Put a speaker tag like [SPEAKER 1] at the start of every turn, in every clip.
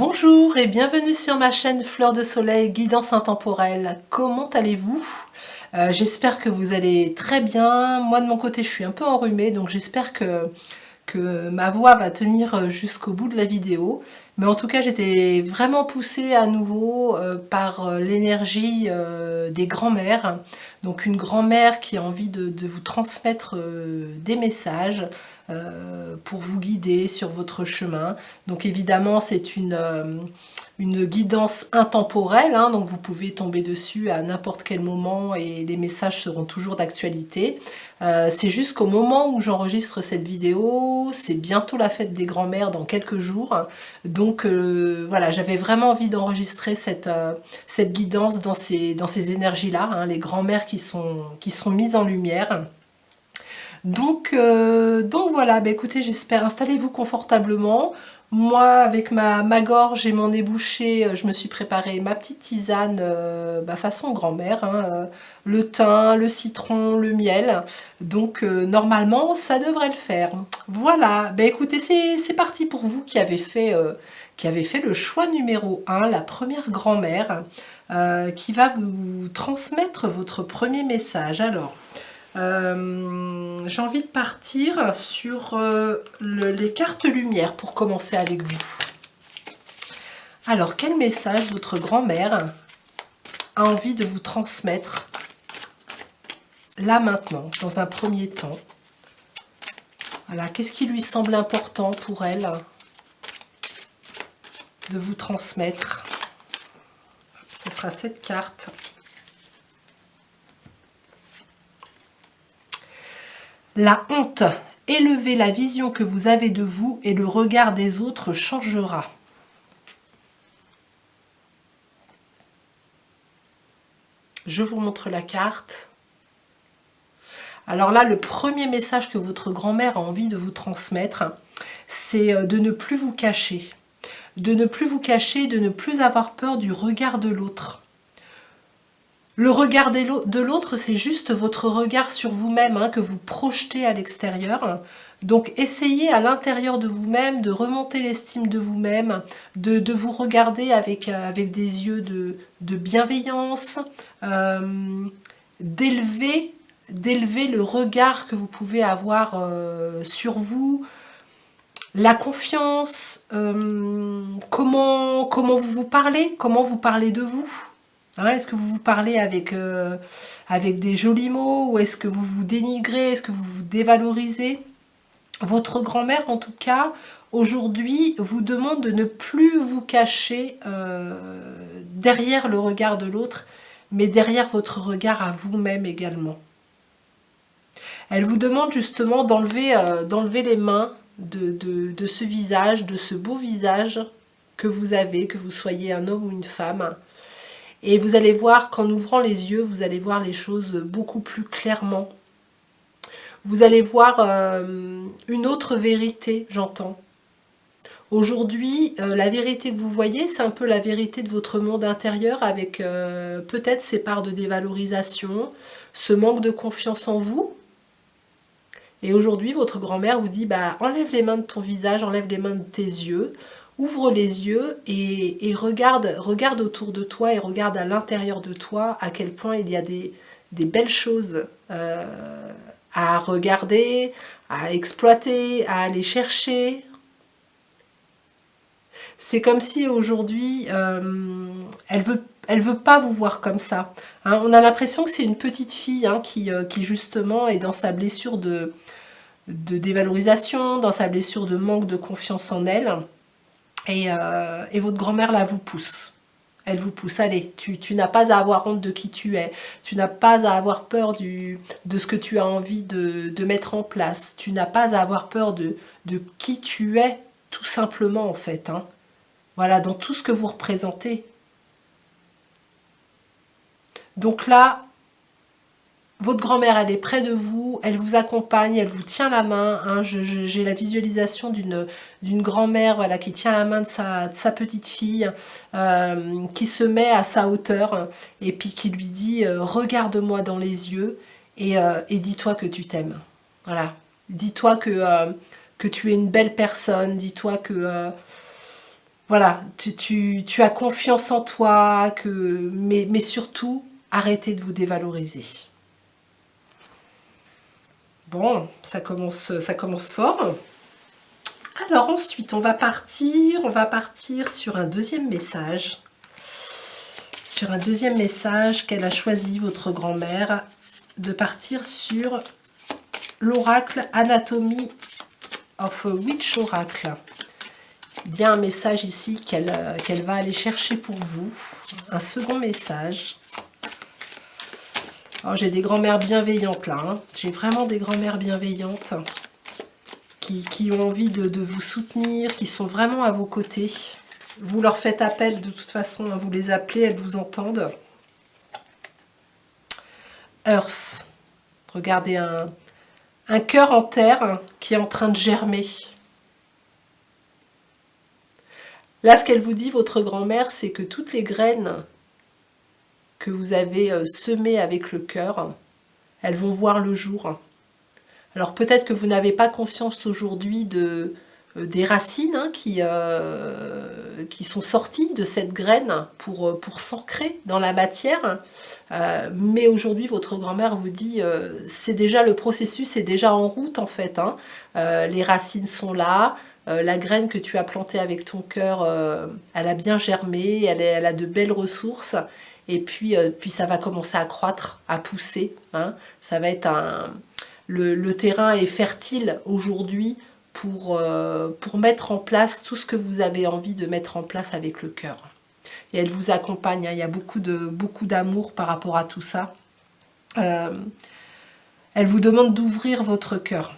[SPEAKER 1] Bonjour et bienvenue sur ma chaîne Fleur de Soleil, guidance intemporelle. Comment allez-vous? J'espère que vous allez très bien. Moi de mon côté je suis un peu enrhumée, donc j'espère que ma voix va tenir jusqu'au bout de la vidéo. Mais en tout cas j'étais vraiment poussée à nouveau par l'énergie des grands-mères. Donc une grand-mère qui a envie de vous transmettre des messages pour vous guider sur votre chemin. Donc évidemment c'est une guidance intemporelle, hein, donc vous pouvez tomber dessus à n'importe quel moment et les messages seront toujours d'actualité. C'est juste qu'au moment où j'enregistre cette vidéo, c'est bientôt la fête des grands-mères dans quelques jours. Donc voilà, j'avais vraiment envie d'enregistrer cette guidance dans ces énergies-là, hein, les grands-mères qui sont mises en lumière. Donc voilà, bah écoutez, j'espère, installez-vous confortablement. Moi, avec ma gorge et mon nez bouché, je me suis préparé ma petite tisane façon grand-mère, hein, le thym, le citron, le miel. Donc normalement, ça devrait le faire. Voilà, bah écoutez, c'est parti pour vous qui avez fait le choix numéro 1, la première grand-mère, qui va vous transmettre votre premier message. Alors, j'ai envie de partir sur les cartes lumière pour commencer avec vous. Alors, quel message votre grand-mère a envie de vous transmettre là maintenant, dans un premier temps? Voilà, qu'est-ce qui lui semble important pour elle de vous transmettre? Ce sera cette carte. La honte, élevez la vision que vous avez de vous et le regard des autres changera. Je vous montre la carte. Alors là, le premier message que votre grand-mère a envie de vous transmettre, c'est de ne plus vous cacher. De ne plus vous cacher, de ne plus avoir peur du regard de l'autre. Le regard de l'autre, c'est juste votre regard sur vous-même, hein, que vous projetez à l'extérieur. Donc essayez à l'intérieur de vous-même de remonter l'estime de vous-même, de vous regarder avec des yeux de bienveillance, d'élever le regard que vous pouvez avoir sur vous, la confiance, comment vous parlez, comment vous parlez de vous. Hein, est-ce que vous vous parlez avec des jolis mots, ou est-ce que vous vous dénigrez, est-ce que vous vous dévalorisez? Votre grand-mère, en tout cas, aujourd'hui, vous demande de ne plus vous cacher derrière le regard de l'autre, mais derrière votre regard à vous-même également. Elle vous demande justement d'enlever les mains de ce visage, de ce beau visage que vous avez, que vous soyez un homme ou une femme. Et vous allez voir qu'en ouvrant les yeux, vous allez voir les choses beaucoup plus clairement. Vous allez voir une autre vérité, j'entends. Aujourd'hui, la vérité que vous voyez, c'est un peu la vérité de votre monde intérieur, avec peut-être ces parts de dévalorisation, ce manque de confiance en vous. Et aujourd'hui, votre grand-mère vous dit, bah, enlève les mains de ton visage, enlève les mains de tes yeux, ouvre les yeux et regarde autour de toi et regarde à l'intérieur de toi à quel point il y a des belles choses à regarder, à exploiter, à aller chercher. C'est comme si aujourd'hui, elle veut pas vous voir comme ça. Hein, on a l'impression que c'est une petite fille, hein, qui justement est dans sa blessure de dévalorisation, dans sa blessure de manque de confiance en elle. Et votre grand-mère là vous pousse. Elle vous pousse. Allez, tu n'as pas à avoir honte de qui tu es. Tu n'as pas à avoir peur de ce que tu as envie de mettre en place. Tu n'as pas à avoir peur de qui tu es, tout simplement en fait. Hein. Voilà, dans tout ce que vous représentez. Donc là, votre grand-mère, elle est près de vous, elle vous accompagne, elle vous tient la main. Hein. J'ai la visualisation d'une grand-mère, voilà, qui tient la main de sa petite fille, qui se met à sa hauteur et puis qui lui dit regarde-moi dans les yeux et dis-toi que tu t'aimes. Voilà, dis-toi que tu es une belle personne, dis-toi que voilà, tu as confiance en toi, mais surtout, arrêtez de vous dévaloriser. Bon, ça commence fort. Alors ensuite, on va partir sur un deuxième message. Sur un deuxième message qu'elle a choisi, votre grand-mère, de partir sur l'oracle Anatomy of a Witch Oracle. Il y a un message ici qu'elle va aller chercher pour vous. Un second message. Oh, j'ai des grand-mères bienveillantes là. Hein. J'ai vraiment des grand-mères bienveillantes qui ont envie de vous soutenir, qui sont vraiment à vos côtés. Vous leur faites appel de toute façon, hein, vous les appelez, elles vous entendent. Earth. Regardez un cœur en terre qui est en train de germer. Là, ce qu'elle vous dit, votre grand-mère, c'est que toutes les graines que vous avez semées avec le cœur, elles vont voir le jour. Alors peut-être que vous n'avez pas conscience aujourd'hui des racines hein, qui sont sorties de cette graine pour s'ancrer dans la matière. Mais aujourd'hui, votre grand-mère vous dit c'est déjà le processus est déjà en route en fait. Hein. Les racines sont là. La graine que tu as plantée avec ton cœur, elle a bien germé, elle a de belles ressources. Et puis ça va commencer à croître, à pousser. Hein. Ça va être le terrain est fertile aujourd'hui pour mettre en place tout ce que vous avez envie de mettre en place avec le cœur. Et elle vous accompagne, hein. Il y a beaucoup d'amour par rapport à tout ça. Elle vous demande d'ouvrir votre cœur.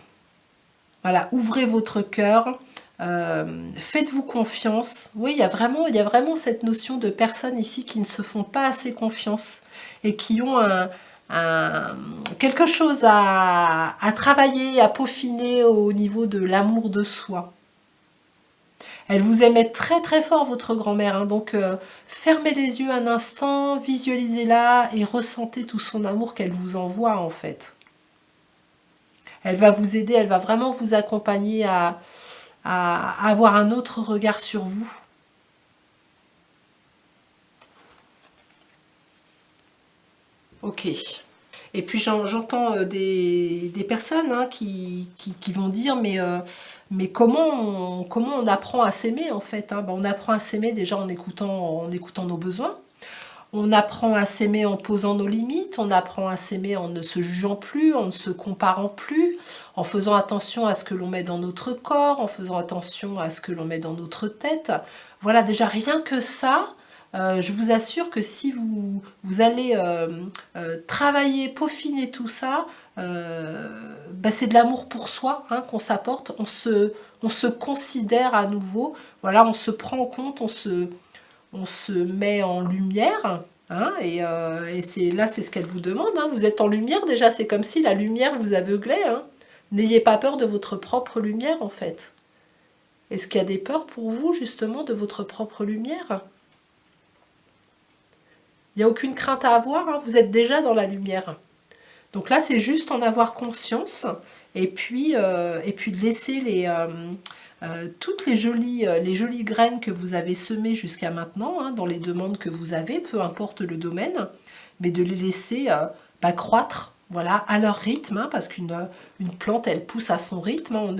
[SPEAKER 1] Voilà, ouvrez votre cœur. Faites-vous confiance. Oui, il y a vraiment cette notion de personnes ici qui ne se font pas assez confiance et qui ont quelque chose à travailler, à peaufiner au niveau de l'amour de soi. Elle vous aimait très très fort, votre grand-mère, hein, donc fermez les yeux un instant, visualisez-la et ressentez tout son amour qu'elle vous envoie en fait. Elle va vous aider, elle va vraiment vous accompagner à avoir un autre regard sur vous. Ok. Et puis j'entends des personnes hein, qui vont dire mais comment on apprend à s'aimer en fait hein. Ben, on apprend à s'aimer déjà en écoutant nos besoins. On apprend à s'aimer en posant nos limites, on apprend à s'aimer en ne se jugeant plus, en ne se comparant plus, en faisant attention à ce que l'on met dans notre corps, en faisant attention à ce que l'on met dans notre tête. Voilà, déjà rien que ça, je vous assure que si vous allez travailler, peaufiner tout ça, bah c'est de l'amour pour soi hein, qu'on s'apporte, on se considère à nouveau, voilà, on se prend en compte, on se met en lumière, hein, et c'est ce qu'elle vous demande, hein, vous êtes en lumière déjà, c'est comme si la lumière vous aveuglait, hein. N'ayez pas peur de votre propre lumière en fait. Est-ce qu'il y a des peurs pour vous justement de votre propre lumière? Il n'y a aucune crainte à avoir, hein, vous êtes déjà dans la lumière. Donc là c'est juste en avoir conscience, et puis de laisser toutes les jolies graines que vous avez semées jusqu'à maintenant, hein, dans les demandes que vous avez, peu importe le domaine, mais de les laisser croître, voilà, à leur rythme, hein, parce qu'une plante, elle pousse à son rythme, hein,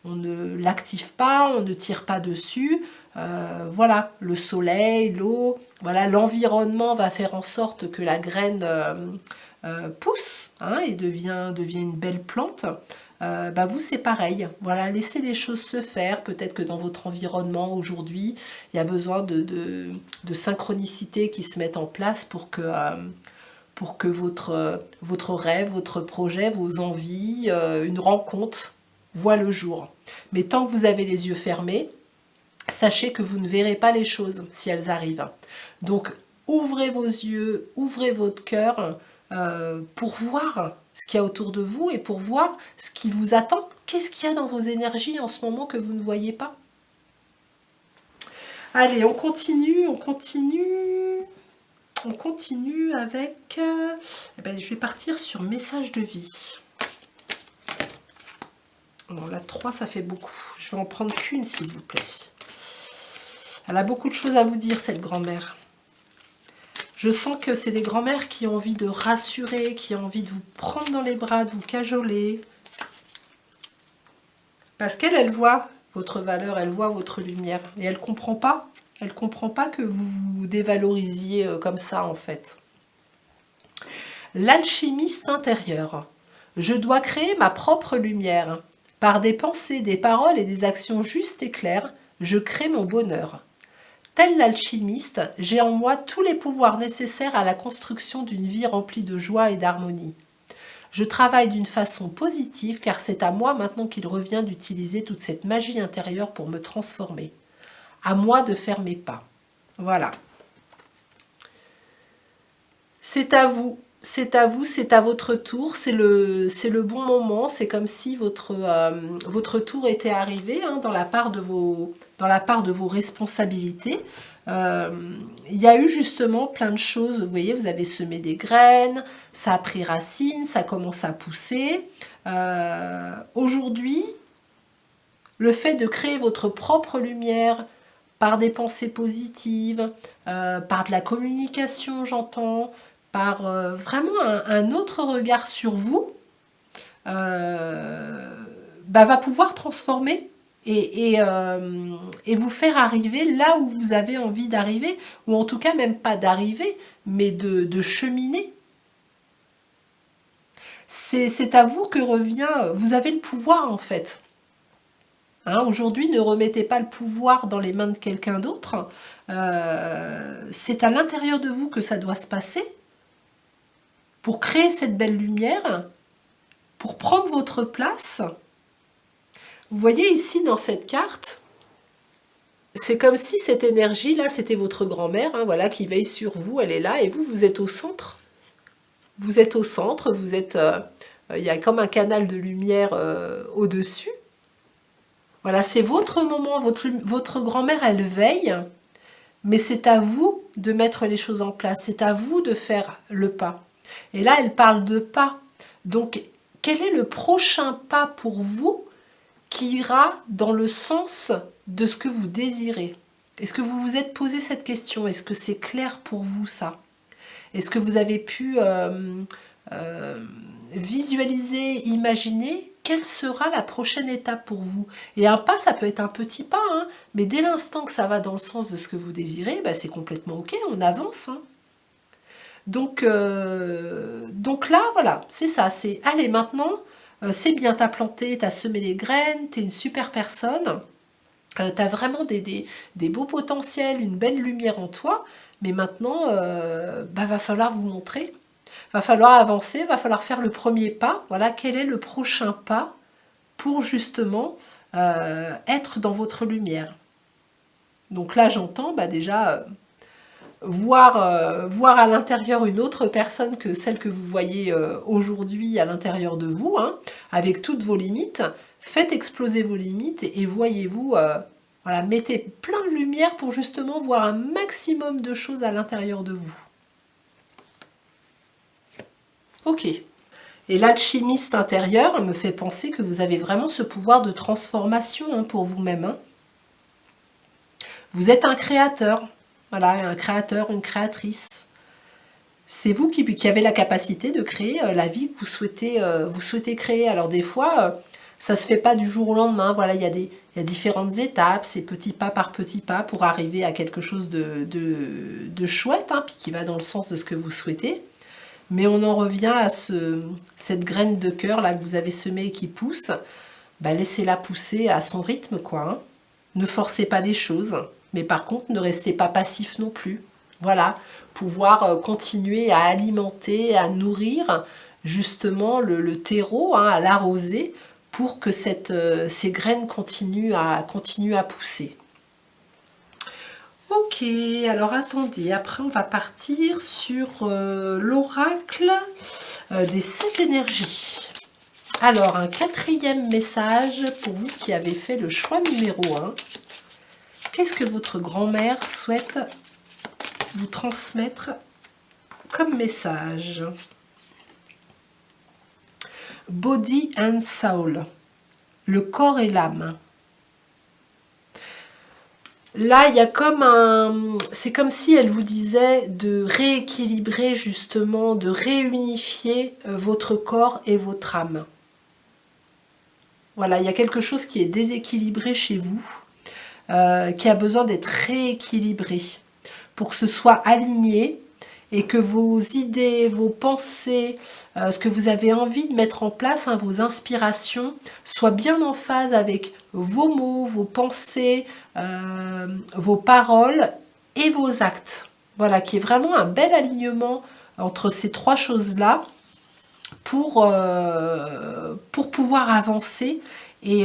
[SPEAKER 1] on ne l'active pas, on ne tire pas dessus, voilà, le soleil, l'eau, voilà, l'environnement va faire en sorte que la graine pousse hein, et devient une belle plante. Vous c'est pareil, voilà, laissez les choses se faire, peut-être que dans votre environnement aujourd'hui, il y a besoin de synchronicité qui se mettent en place pour que votre rêve, votre projet, vos envies, une rencontre voient le jour. Mais tant que vous avez les yeux fermés, sachez que vous ne verrez pas les choses si elles arrivent. Donc ouvrez vos yeux, ouvrez votre cœur pour voir ce qu'il y a autour de vous et pour voir ce qui vous attend. Qu'est-ce qu'il y a dans vos énergies en ce moment que vous ne voyez pas? Allez, on continue avec... je vais partir sur message de vie. Bon, là, 3, ça fait beaucoup. Je vais en prendre qu'une, s'il vous plaît. Elle a beaucoup de choses à vous dire, cette grand-mère. Je sens que c'est des grand-mères qui ont envie de rassurer, qui ont envie de vous prendre dans les bras, de vous cajoler. Parce qu'elle, elle voit votre valeur, elle voit votre lumière. Et elle comprend pas. Elle comprend pas que vous vous dévalorisiez comme ça, en fait. L'alchimiste intérieur. Je dois créer ma propre lumière. Par des pensées, des paroles et des actions justes et claires, je crée mon bonheur. Tel l'alchimiste, j'ai en moi tous les pouvoirs nécessaires à la construction d'une vie remplie de joie et d'harmonie. Je travaille d'une façon positive car c'est à moi maintenant qu'il revient d'utiliser toute cette magie intérieure pour me transformer. À moi de faire mes pas. Voilà. C'est à vous. C'est à vous, c'est à votre tour, c'est le bon moment, c'est comme si votre tour était arrivé hein, dans la part de vos responsabilités. Il y a eu justement plein de choses, vous voyez, vous avez semé des graines, ça a pris racine, ça commence à pousser. Aujourd'hui, le fait de créer votre propre lumière par des pensées positives, par de la communication, j'entends, par vraiment un autre regard sur vous, va pouvoir transformer et vous faire arriver là où vous avez envie d'arriver, ou en tout cas même pas d'arriver, mais de cheminer. C'est à vous que revient, vous avez le pouvoir en fait. Hein, aujourd'hui, ne remettez pas le pouvoir dans les mains de quelqu'un d'autre. C'est à l'intérieur de vous que ça doit se passer pour créer cette belle lumière, pour prendre votre place. Vous voyez ici dans cette carte, c'est comme si cette énergie-là, c'était votre grand-mère, hein, voilà, qui veille sur vous, elle est là, et vous, vous êtes au centre. Vous êtes au centre, vous êtes, il y a comme un canal de lumière au-dessus. Voilà, c'est votre moment, votre grand-mère, elle veille, mais c'est à vous de mettre les choses en place, c'est à vous de faire le pas. Et là, elle parle de pas. Donc, quel est le prochain pas pour vous qui ira dans le sens de ce que vous désirez? Est-ce que vous vous êtes posé cette question? Est-ce que c'est clair pour vous, ça? Est-ce que vous avez pu visualiser, imaginer quelle sera la prochaine étape pour vous? Et un pas, ça peut être un petit pas, hein, mais dès l'instant que ça va dans le sens de ce que vous désirez, bah, c'est complètement ok, on avance. Hein. Donc là, voilà, c'est ça, c'est allez maintenant, c'est bien, t'as planté, t'as semé les graines, t'es une super personne, t'as vraiment des beaux potentiels, une belle lumière en toi, mais maintenant, va falloir vous montrer, va falloir avancer, va falloir faire le premier pas, voilà, quel est le prochain pas pour justement être dans votre lumière. Donc là, j'entends déjà... voir à l'intérieur une autre personne que celle que vous voyez aujourd'hui à l'intérieur de vous, hein, avec toutes vos limites. Faites exploser vos limites et voyez-vous, voilà, mettez plein de lumière pour justement voir un maximum de choses à l'intérieur de vous. Ok. Et l'alchimiste intérieur me fait penser que vous avez vraiment ce pouvoir de transformation hein, pour vous-même. Hein. Vous êtes un créateur. Voilà, un créateur, une créatrice. C'est vous qui avez la capacité de créer la vie que vous souhaitez créer. Alors des fois, ça ne se fait pas du jour au lendemain. Voilà, il y a différentes étapes, c'est petit pas par petit pas pour arriver à quelque chose de chouette, hein, puis qui va dans le sens de ce que vous souhaitez. Mais on en revient à cette graine de cœur là que vous avez semée et qui pousse. Bah, laissez-la pousser à son rythme, quoi. Hein. Ne forcez pas les choses. Mais par contre, ne restez pas passif non plus. Voilà, pouvoir continuer à alimenter, à nourrir justement le terreau, hein, à l'arroser pour que ces graines continuent à pousser. Ok, alors attendez, après on va partir sur l'oracle des 7 énergies. Alors, un 4e message pour vous qui avez fait le choix numéro 1. Qu'est-ce que votre grand-mère souhaite vous transmettre comme message? Body and soul, le corps et l'âme. Là, il y a comme un... C'est comme si elle vous disait de rééquilibrer justement, de réunifier votre corps et votre âme. Voilà, il y a quelque chose qui est déséquilibré chez vous, qui a besoin d'être rééquilibré pour que ce soit aligné et que vos idées, vos pensées, ce que vous avez envie de mettre en place, hein, vos inspirations, soient bien en phase avec vos mots, vos pensées, vos paroles et vos actes. Voilà, qui est vraiment un bel alignement entre ces trois choses-là pour pouvoir avancer et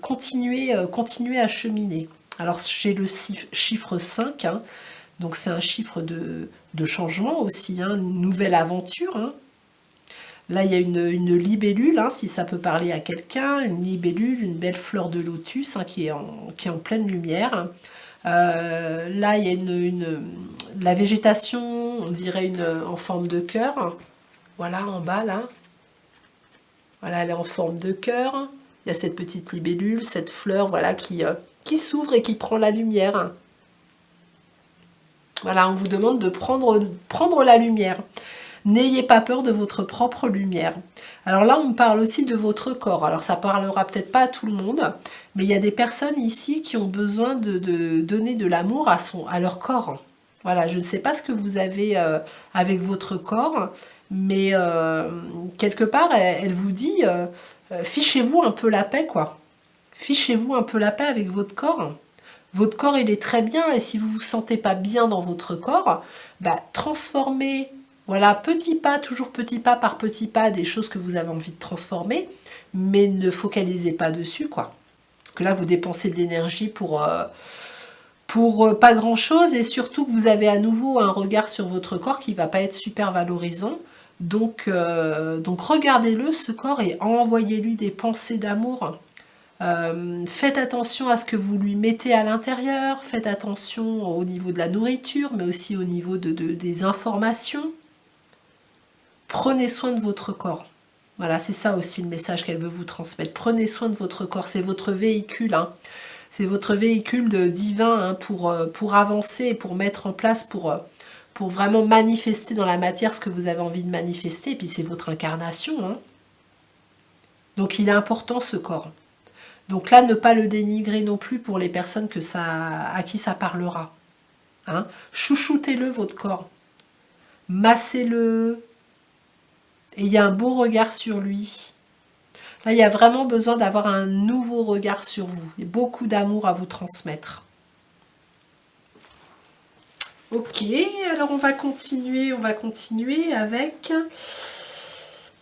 [SPEAKER 1] continuer à cheminer. Alors j'ai le chiffre 5, hein, donc c'est un chiffre de changement aussi, hein, une nouvelle aventure. Hein. Là, il y a une libellule, hein, si ça peut parler à quelqu'un, une libellule, une belle fleur de lotus, hein, qui est en pleine lumière. Là, il y a la végétation, on dirait en forme de cœur. Voilà, en bas, là. Voilà, elle est en forme de cœur. Il y a cette petite libellule, cette fleur, voilà, qui s'ouvre et qui prend la lumière. Voilà, on vous demande de prendre la lumière. N'ayez pas peur de votre propre lumière. Alors là, on me parle aussi de votre corps. Alors ça parlera peut-être pas à tout le monde, mais il y a des personnes ici qui ont besoin de donner de l'amour à leur corps. Voilà, je ne sais pas ce que vous avez avec votre corps, mais quelque part, elle vous dit, fichez-vous un peu la paix, quoi. Fichez-vous un peu la paix avec votre corps. Votre corps, il est très bien, et si vous ne vous sentez pas bien dans votre corps, bah, transformez, voilà, petit pas, toujours petit pas par petit pas, des choses que vous avez envie de transformer, mais ne focalisez pas dessus, quoi. Parce que là, vous dépensez de l'énergie pour pas grand-chose, et surtout que vous avez à nouveau un regard sur votre corps qui ne va pas être super valorisant. Donc regardez-le, ce corps, et envoyez-lui des pensées d'amour. Faites attention à ce que vous lui mettez à l'intérieur, faites attention au niveau de la nourriture, mais aussi au niveau des informations. Prenez soin de votre corps. Voilà, c'est ça aussi le message qu'elle veut vous transmettre. Prenez soin de votre corps, c'est votre véhicule, hein. C'est votre véhicule divin, hein, pour avancer et pour mettre en place, pour vraiment manifester dans la matière ce que vous avez envie de manifester, et puis c'est votre incarnation. Hein. Donc il est important, ce corps. Donc là, ne pas le dénigrer non plus pour les personnes à qui ça parlera. Hein. Chouchoutez-le, votre corps. Massez-le. Ayez un beau regard sur lui. Là, il y a vraiment besoin d'avoir un nouveau regard sur vous. Il y a beaucoup d'amour à vous transmettre. Ok, alors on va continuer avec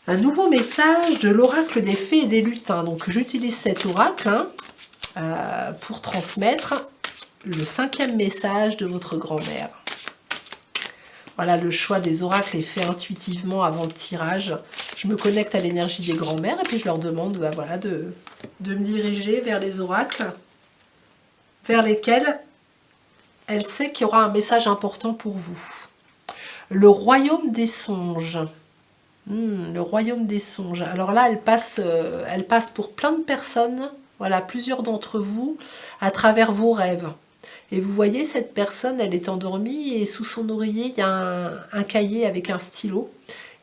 [SPEAKER 1] un nouveau message de l'oracle des fées et des lutins. Donc j'utilise cet oracle pour transmettre le 5e message de votre grand-mère. Voilà, le choix des oracles est fait intuitivement avant le tirage. Je me connecte à l'énergie des grands-mères et puis je leur demande voilà, de me diriger vers les oracles vers lesquels elle sait qu'il y aura un message important pour vous. Le royaume des songes. Le royaume des songes. Alors là, elle passe pour plein de personnes, voilà, plusieurs d'entre vous, à travers vos rêves. Et vous voyez, cette personne, elle est endormie et sous son oreiller, il y a un cahier avec un stylo.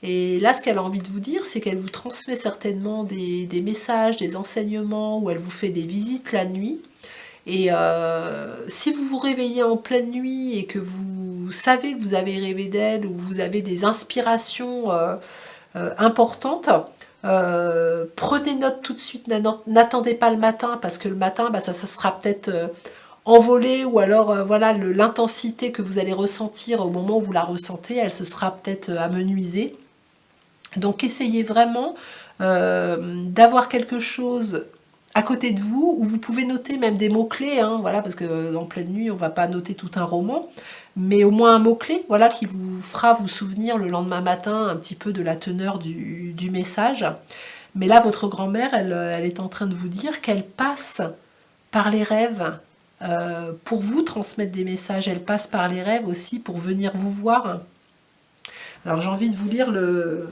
[SPEAKER 1] Et là, ce qu'elle a envie de vous dire, c'est qu'elle vous transmet certainement des messages, des enseignements, ou elle vous fait des visites la nuit. Et si vous vous réveillez en pleine nuit et que vous savez que vous avez rêvé d'elle, ou vous avez des inspirations importantes, prenez note tout de suite, n'attendez pas le matin, parce que le matin, ça sera peut-être envolé, ou alors voilà, l'intensité que vous allez ressentir au moment où vous la ressentez, elle se sera peut-être amenuisée. Donc essayez vraiment d'avoir quelque chose à côté de vous, où vous pouvez noter même des mots-clés, hein, voilà, parce que en pleine nuit, on ne va pas noter tout un roman, mais au moins un mot-clé, voilà, qui vous fera vous souvenir le lendemain matin un petit peu de la teneur du message. Mais là, votre grand-mère, elle est en train de vous dire qu'elle passe par les rêves pour vous transmettre des messages. Elle passe par les rêves aussi pour venir vous voir. Alors j'ai envie de vous lire le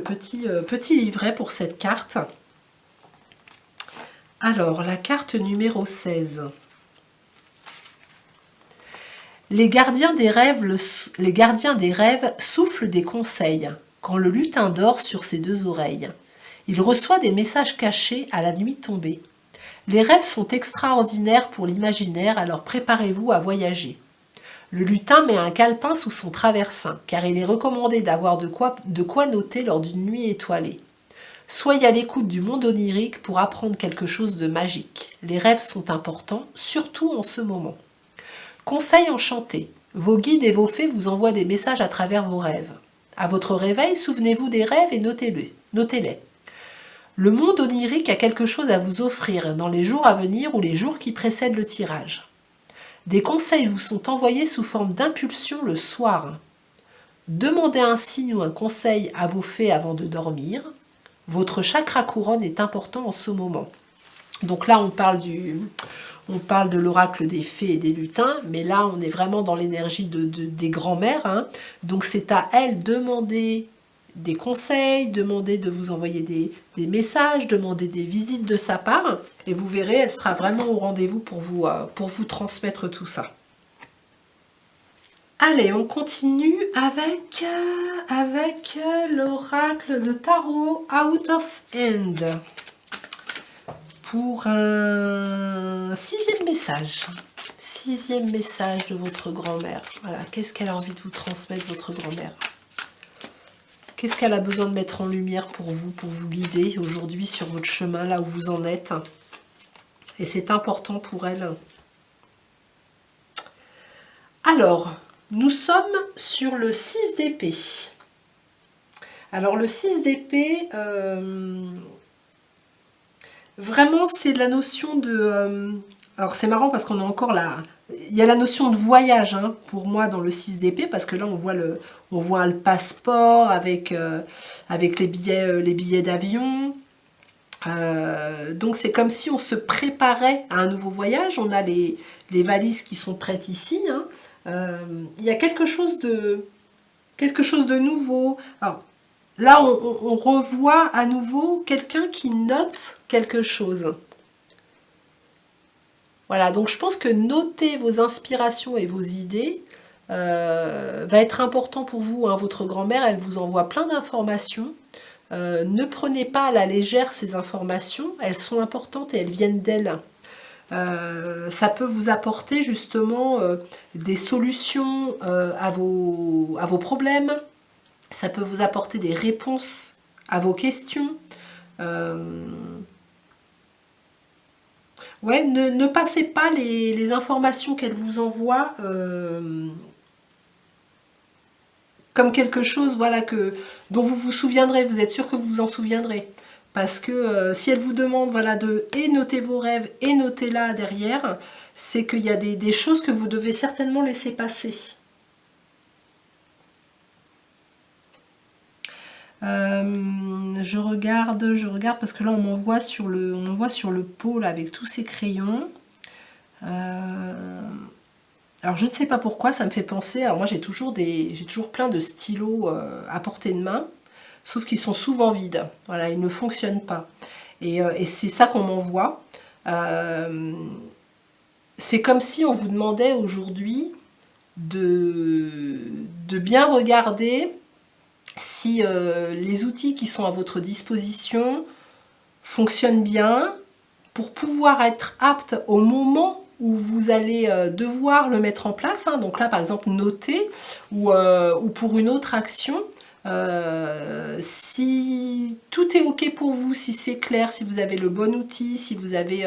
[SPEAKER 1] petit livret pour cette carte. Alors, la carte numéro 16. Les gardiens des rêves soufflent des conseils quand le lutin dort sur ses deux oreilles. Il reçoit des messages cachés à la nuit tombée. Les rêves sont extraordinaires pour l'imaginaire, alors préparez-vous à voyager. Le lutin met un calepin sous son traversin, car il est recommandé d'avoir de quoi noter lors d'une nuit étoilée. Soyez à l'écoute du monde onirique pour apprendre quelque chose de magique. Les rêves sont importants, surtout en ce moment. Conseil enchanté. Vos guides et vos fées vous envoient des messages à travers vos rêves. À votre réveil, souvenez-vous des rêves et notez-les. Le monde onirique a quelque chose à vous offrir dans les jours à venir ou les jours qui précèdent le tirage. Des conseils vous sont envoyés sous forme d'impulsion le soir. Demandez un signe ou un conseil à vos fées avant de dormir. Votre chakra couronne est important en ce moment. Donc là, on parle de l'oracle des fées et des lutins, mais là, on est vraiment dans l'énergie des grands-mères. Hein. Donc c'est à elles de demander des conseils, demander de vous envoyer des messages, demander des visites de sa part, et vous verrez, elle sera vraiment au rendez-vous pour vous transmettre tout ça. Allez, on continue avec l'oracle de tarot Out of Hand pour un sixième message. Sixième message de votre grand-mère. Voilà, qu'est-ce qu'elle a envie de vous transmettre, votre grand-mère ? Qu'est-ce qu'elle a besoin de mettre en lumière pour vous guider aujourd'hui sur votre chemin, là où vous en êtes? Et c'est important pour elle. Alors, nous sommes sur le 6 d'épée. Alors, le 6 d'épée, vraiment, c'est la notion de... alors, c'est marrant parce qu'on a encore là... Il y a la notion de voyage, hein, pour moi, dans le 6 d'épée, parce que là, on voit le passeport avec les billets d'avion. Donc, c'est comme si on se préparait à un nouveau voyage. On a les valises qui sont prêtes ici. Hein. Il y a quelque chose de nouveau. Alors, là, on revoit à nouveau quelqu'un qui note quelque chose. Voilà, donc je pense que noter vos inspirations et vos idées va être important pour vous. Hein. Votre grand-mère, elle vous envoie plein d'informations. Ne prenez pas à la légère ces informations. Elles sont importantes et elles viennent d'elle. Ça peut vous apporter justement des solutions à vos problèmes. Ça peut vous apporter des réponses à vos questions. Ouais, ne passez pas les informations qu'elle vous envoie comme quelque chose voilà, dont vous vous souviendrez. Vous êtes sûr que vous vous en souviendrez. Parce que si elle vous demande voilà, de noter vos rêves et noter là derrière, c'est qu'il y a des choses que vous devez certainement laisser passer. Je regarde parce que là on m'envoie sur le pot là, avec tous ces crayons. Alors je ne sais pas pourquoi, ça me fait penser. Alors moi j'ai toujours plein de stylos à portée de main, sauf qu'ils sont souvent vides. Voilà, ils ne fonctionnent pas. Et c'est ça qu'on m'envoie. C'est comme si on vous demandait aujourd'hui de bien regarder si les outils qui sont à votre disposition fonctionnent bien pour pouvoir être apte au moment où vous allez devoir le mettre en place. Hein. Donc là, par exemple, noter ou pour une autre action. Si tout est OK pour vous, si c'est clair, si vous avez le bon outil, si vous avez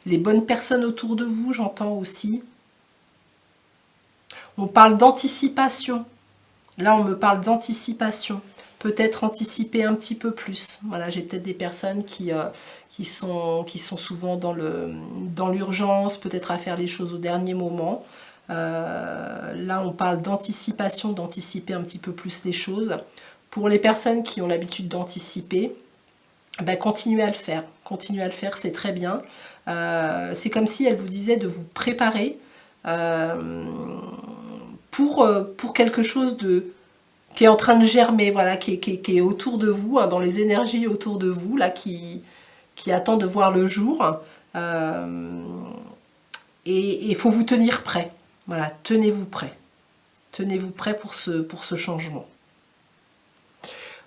[SPEAKER 1] les bonnes personnes autour de vous, j'entends aussi. On parle d'anticipation. Là, on me parle d'anticipation. Peut-être anticiper un petit peu plus. Voilà, j'ai peut-être des personnes qui sont souvent dans l'urgence, peut-être à faire les choses au dernier moment. Là, on parle d'anticipation, d'anticiper un petit peu plus les choses. Pour les personnes qui ont l'habitude d'anticiper, ben, continuez à le faire. Continuez à le faire, c'est très bien. C'est comme si elle vous disait de vous préparer pour quelque chose qui est en train de germer, voilà, qui est autour de vous, hein, dans les énergies autour de vous, là, qui attend de voir le jour. Et il faut vous tenir prêt. Voilà, tenez-vous prêt. Tenez-vous prêt pour ce changement.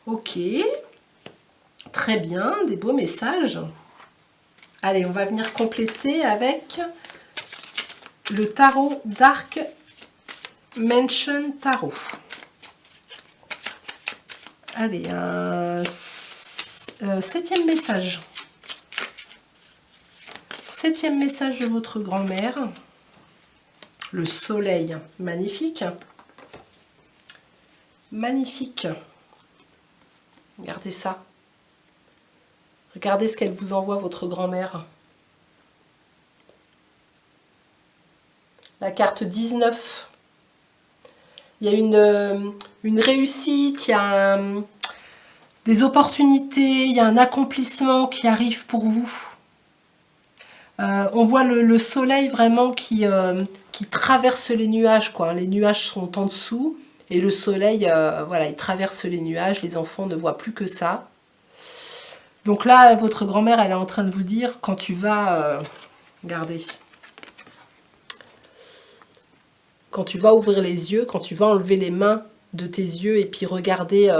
[SPEAKER 1] Ok, très bien, des beaux messages. Allez, on va venir compléter avec le tarot Dark Mansion Tarot. Allez, un septième message. Septième message de votre grand-mère. Le soleil, magnifique. Magnifique. Regardez ça. Regardez ce qu'elle vous envoie, votre grand-mère. La carte 19. Il y a une réussite, il y a des opportunités, il y a un accomplissement qui arrive pour vous. On voit le soleil vraiment qui traverse les nuages, quoi. Les nuages sont en dessous et le soleil, voilà, il traverse les nuages. Les enfants ne voient plus que ça. Donc là, votre grand-mère, elle est en train de vous dire, quand tu vas... regardez. Quand tu vas ouvrir les yeux, quand tu vas enlever les mains de tes yeux et puis regarder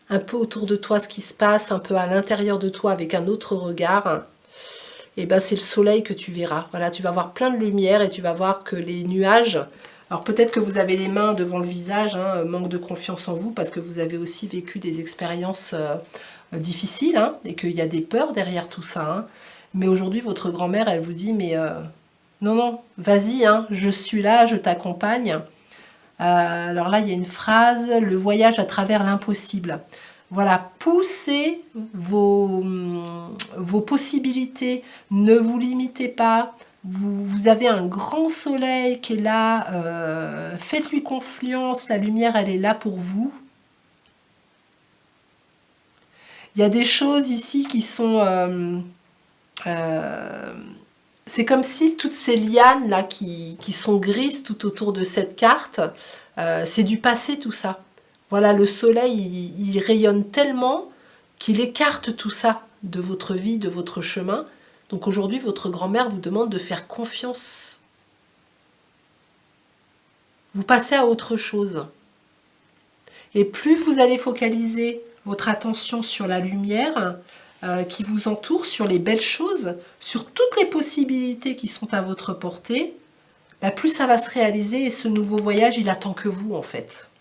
[SPEAKER 1] un peu autour de toi ce qui se passe, un peu à l'intérieur de toi avec un autre regard, et ben c'est le soleil que tu verras. Voilà, tu vas voir plein de lumière et tu vas voir que les nuages... Alors peut-être que vous avez les mains devant le visage, hein, manque de confiance en vous parce que vous avez aussi vécu des expériences difficiles, hein, et qu'il y a des peurs derrière tout ça. Hein. Mais aujourd'hui, votre grand-mère, elle vous dit, mais... non, non, vas-y, hein, je suis là, je t'accompagne. Alors là, il y a une phrase, le voyage à travers l'impossible. Voilà, poussez vos possibilités, ne vous limitez pas. Vous avez un grand soleil qui est là, faites-lui confiance, la lumière, elle est là pour vous. Il y a des choses ici qui sont... c'est comme si toutes ces lianes là qui sont grises tout autour de cette carte, c'est du passé tout ça. Voilà, le soleil, il rayonne tellement qu'il écarte tout ça de votre vie, de votre chemin. Donc aujourd'hui, votre grand-mère vous demande de faire confiance. Vous passez à autre chose. Et plus vous allez focaliser votre attention sur la lumière, qui vous entoure, sur les belles choses, sur toutes les possibilités qui sont à votre portée, bah plus ça va se réaliser et ce nouveau voyage, il attend que vous en fait.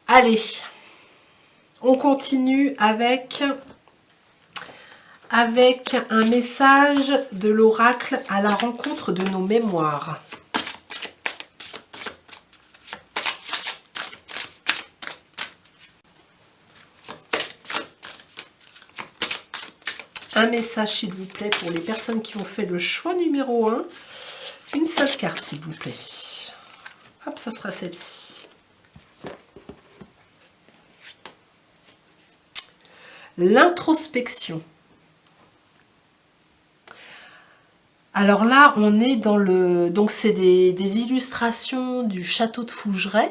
[SPEAKER 1] Allez, on continue avec un message de l'oracle à la rencontre de nos mémoires. Un message, s'il vous plaît, pour les personnes qui ont fait le choix numéro 1. Une seule carte, s'il vous plaît. Hop, ça sera celle-ci. L'introspection. Alors là, on est dans le... Donc, c'est des illustrations du château de Fougeray.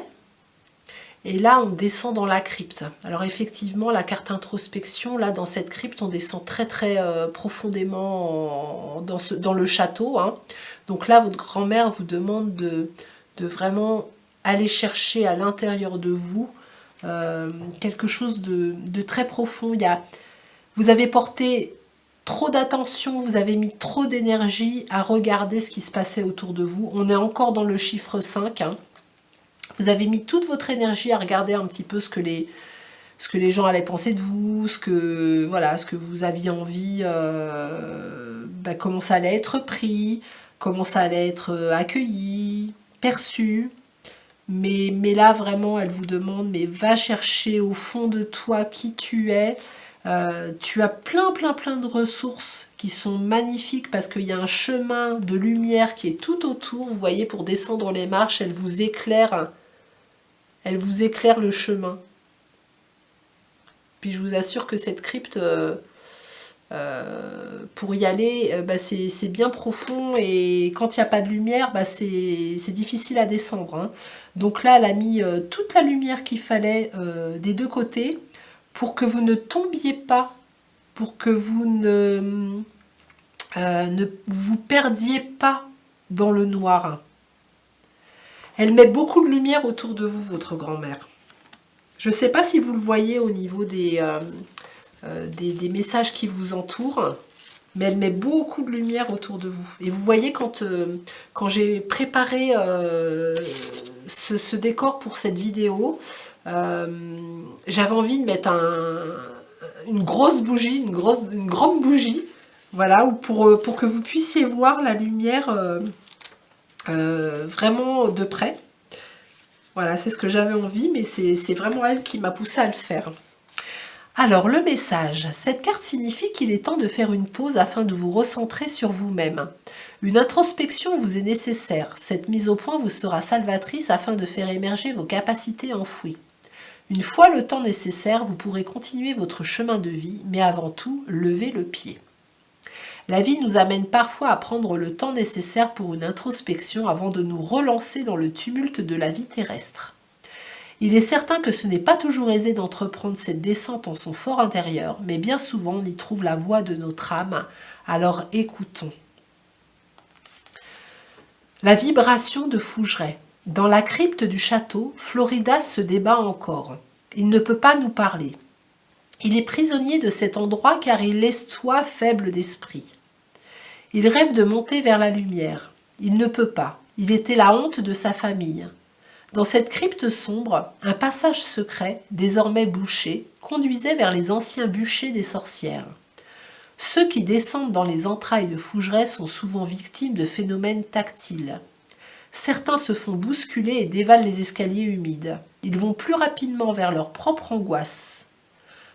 [SPEAKER 1] Et là, on descend dans la crypte. Alors effectivement, la carte introspection, là, dans cette crypte, on descend très très profondément dans le château. Hein. Donc là, votre grand-mère vous demande de vraiment aller chercher à l'intérieur de vous quelque chose de très profond. Vous avez porté trop d'attention, vous avez mis trop d'énergie à regarder ce qui se passait autour de vous. On est encore dans le chiffre 5, hein. Vous avez mis toute votre énergie à regarder un petit peu ce que les gens allaient penser de vous, ce que vous aviez envie, comment ça allait être pris, comment ça allait être accueilli, perçu. Mais là, vraiment, elle vous demande, mais va chercher au fond de toi qui tu es. Tu as plein de ressources qui sont magnifiques parce qu'il y a un chemin de lumière qui est tout autour. Vous voyez, pour descendre les marches, elle vous éclaire le chemin. Puis je vous assure que cette crypte, pour y aller, c'est bien profond et quand il n'y a pas de lumière, c'est difficile à descendre. Hein. Donc là, elle a mis toute la lumière qu'il fallait des deux côtés pour que vous ne tombiez pas, pour que vous ne vous perdiez pas dans le noir. Elle met beaucoup de lumière autour de vous, votre grand-mère. Je ne sais pas si vous le voyez au niveau des messages qui vous entourent, mais elle met beaucoup de lumière autour de vous. Et vous voyez, quand j'ai préparé ce décor pour cette vidéo, j'avais envie de mettre une grosse bougie, une grande bougie, voilà, pour que vous puissiez voir la lumière vraiment de près. Voilà, c'est ce que j'avais envie, mais c'est vraiment elle qui m'a poussé à le faire. Alors, le message. Cette carte signifie qu'il est temps de faire une pause afin de vous recentrer sur vous-même. Une introspection vous est nécessaire. Cette mise au point vous sera salvatrice afin de faire émerger vos capacités enfouies. Une fois le temps nécessaire, vous pourrez continuer votre chemin de vie, mais avant tout, levez le pied. La vie nous amène parfois à prendre le temps nécessaire pour une introspection avant de nous relancer dans le tumulte de la vie terrestre. Il est certain que ce n'est pas toujours aisé d'entreprendre cette descente en son fort intérieur, mais bien souvent on y trouve la voix de notre âme, alors écoutons. La vibration de Fougeray. Dans la crypte du château, Floridas se débat encore. Il ne peut pas nous parler. Il est prisonnier de cet endroit car il laisse toi faible d'esprit. Il rêve de monter vers la lumière. Il ne peut pas. Il était la honte de sa famille. Dans cette crypte sombre, un passage secret, désormais bouché, conduisait vers les anciens bûchers des sorcières. Ceux qui descendent dans les entrailles de Fougeray sont souvent victimes de phénomènes tactiles. Certains se font bousculer et dévalent les escaliers humides. Ils vont plus rapidement vers leur propre angoisse.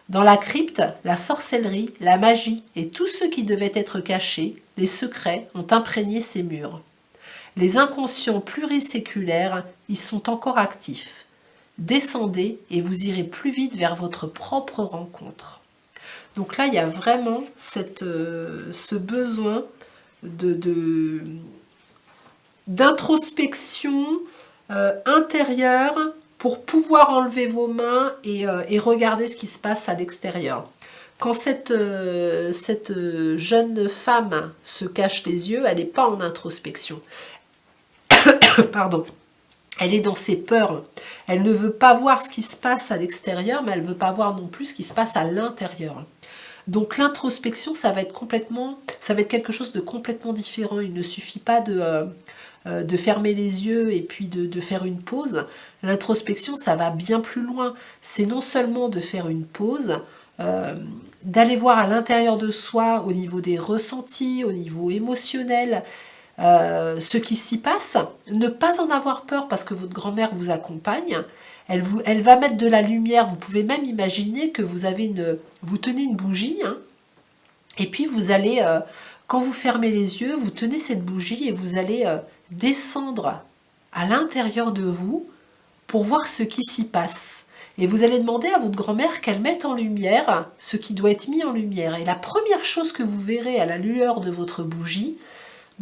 [SPEAKER 1] Dans la crypte, la sorcellerie, la magie et tout ce qui devait être caché, les secrets, ont imprégné ces murs. Les inconscients pluriséculaires y sont encore actifs. Descendez et vous irez plus vite vers votre propre rencontre. Donc là, il y a vraiment ce besoin d'introspection intérieure pour pouvoir enlever vos mains et regarder ce qui se passe à l'extérieur. Quand cette jeune femme se cache les yeux, elle n'est pas en introspection. Pardon. Elle est dans ses peurs. Elle ne veut pas voir ce qui se passe à l'extérieur, mais elle ne veut pas voir non plus ce qui se passe à l'intérieur. Donc l'introspection, ça va être quelque chose de complètement différent. Il ne suffit pas de fermer les yeux et puis de faire une pause. L'introspection, ça va bien plus loin. C'est non seulement de faire une pause, d'aller voir à l'intérieur de soi, au niveau des ressentis, au niveau émotionnel, ce qui s'y passe, ne pas en avoir peur parce que votre grand-mère vous accompagne, elle va mettre de la lumière. Vous pouvez même imaginer que vous tenez une bougie, hein, et puis vous allez, quand vous fermez les yeux, vous tenez cette bougie et vous allez descendre à l'intérieur de vous pour voir ce qui s'y passe. Et vous allez demander à votre grand-mère qu'elle mette en lumière ce qui doit être mis en lumière. Et la première chose que vous verrez à la lueur de votre bougie,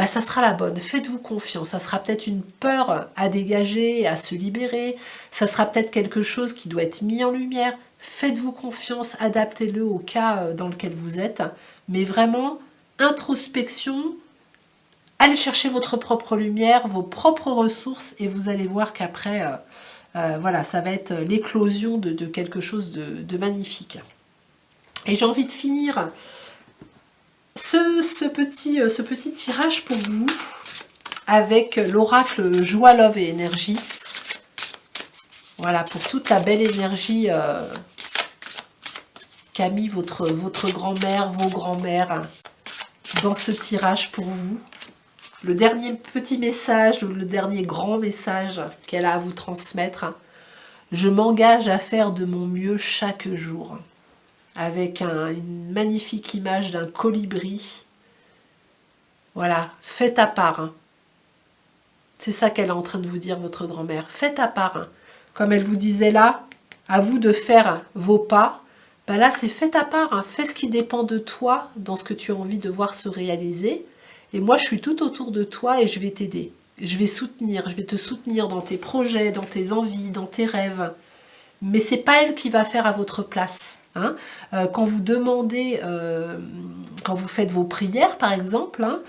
[SPEAKER 1] ça sera la bonne. Faites-vous confiance. Ça sera peut-être une peur à dégager, à se libérer. Ça sera peut-être quelque chose qui doit être mis en lumière. Faites-vous confiance, adaptez-le au cas dans lequel vous êtes. Mais vraiment, introspection, allez chercher votre propre lumière, vos propres ressources, et vous allez voir qu'après, voilà, ça va être l'éclosion de quelque chose de magnifique. Et j'ai envie de finir ce petit tirage pour vous avec l'oracle Joie, Love et Énergie. Voilà, pour toute la belle énergie qu'a mis votre grand-mère, vos grands-mères dans ce tirage pour vous. Le dernier petit message, ou le dernier grand message qu'elle a à vous transmettre. Je m'engage à faire de mon mieux chaque jour. Avec une magnifique image d'un colibri. Voilà, faites à part. Hein. C'est ça qu'elle est en train de vous dire, votre grand-mère. Faites à part. Hein. Comme elle vous disait là, à vous de faire vos pas. Là, c'est faites à part. Hein. Fais ce qui dépend de toi, dans ce que tu as envie de voir se réaliser. Et moi, je suis tout autour de toi et je vais t'aider. Je vais te soutenir dans tes projets, dans tes envies, dans tes rêves. Mais c'est pas elle qui va faire à votre place. Hein. Quand vous demandez quand vous faites vos prières, par exemple, hein,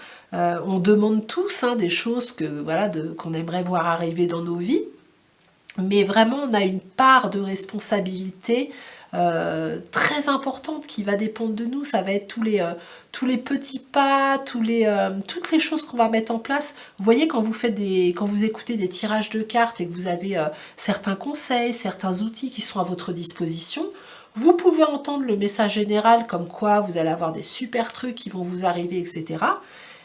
[SPEAKER 1] on demande tous hein, des choses que voilà, qu'on aimerait voir arriver dans nos vies. Mais vraiment, on a une part de responsabilité très importante qui va dépendre de nous. Ça va être tous les petits pas, toutes les choses qu'on va mettre en place. Vous voyez, quand vous écoutez des tirages de cartes et que vous avez certains conseils, certains outils qui sont à votre disposition, vous pouvez entendre le message général comme quoi vous allez avoir des super trucs qui vont vous arriver, etc.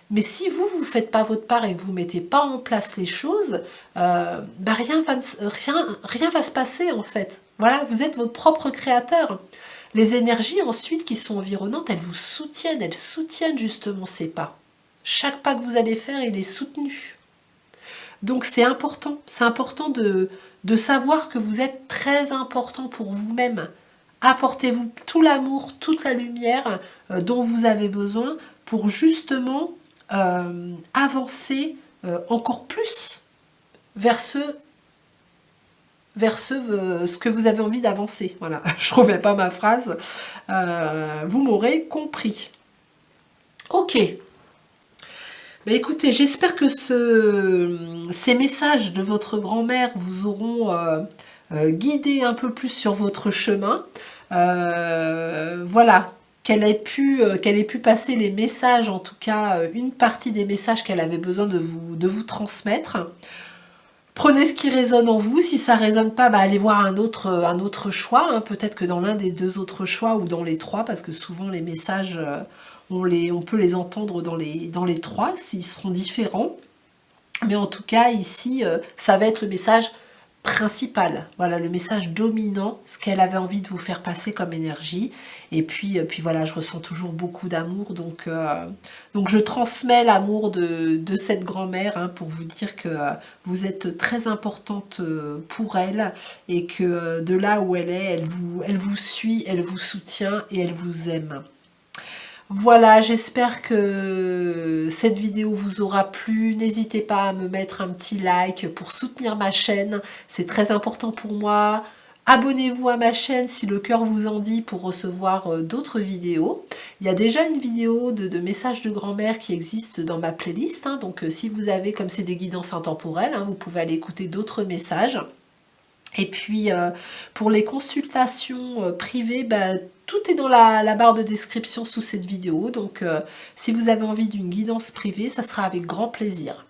[SPEAKER 1] Mais si vous ne faites pas votre part et que vous ne mettez pas en place les choses, rien va se passer en fait. Voilà, vous êtes votre propre créateur. Les énergies ensuite qui sont environnantes, elles soutiennent justement ces pas. Chaque pas que vous allez faire, il est soutenu. Donc c'est important de savoir que vous êtes très important pour vous-même. Apportez-vous tout l'amour, toute la lumière dont vous avez besoin pour justement avancer encore plus vers ce que vous avez envie d'avancer. Voilà, je ne trouvais pas ma phrase. Vous m'aurez compris. Ok. Ben écoutez, j'espère que ces messages de votre grand-mère vous auront guidé un peu plus sur votre chemin. Voilà. Qu'elle ait pu passer les messages, en tout cas une partie des messages qu'elle avait besoin de vous transmettre. Prenez ce qui résonne en vous. Si ça ne résonne pas, bah, allez voir un autre choix. Hein. Peut-être que dans l'un des deux autres choix ou dans les trois, parce que souvent les messages, on peut les entendre dans les trois, s'ils seront différents. Mais en tout cas, ici, ça va être le message principal, voilà, le message dominant, ce qu'elle avait envie de vous faire passer comme énergie. Et puis voilà, je ressens toujours beaucoup d'amour, donc je transmets l'amour de cette grand-mère hein, pour vous dire que vous êtes très importante pour elle et que de là où elle est, elle vous suit, elle vous soutient et elle vous aime. Voilà, j'espère que cette vidéo vous aura plu. N'hésitez pas à me mettre un petit like pour soutenir ma chaîne. C'est très important pour moi. Abonnez-vous à ma chaîne si le cœur vous en dit pour recevoir d'autres vidéos. Il y a déjà une vidéo de messages de grand-mère qui existe dans ma playlist. Hein, donc si vous avez, comme c'est des guidances intemporelles, hein, vous pouvez aller écouter d'autres messages. Et puis pour les consultations privées, bah, tout est dans la barre de description sous cette vidéo. Donc si vous avez envie d'une guidance privée, ça sera avec grand plaisir.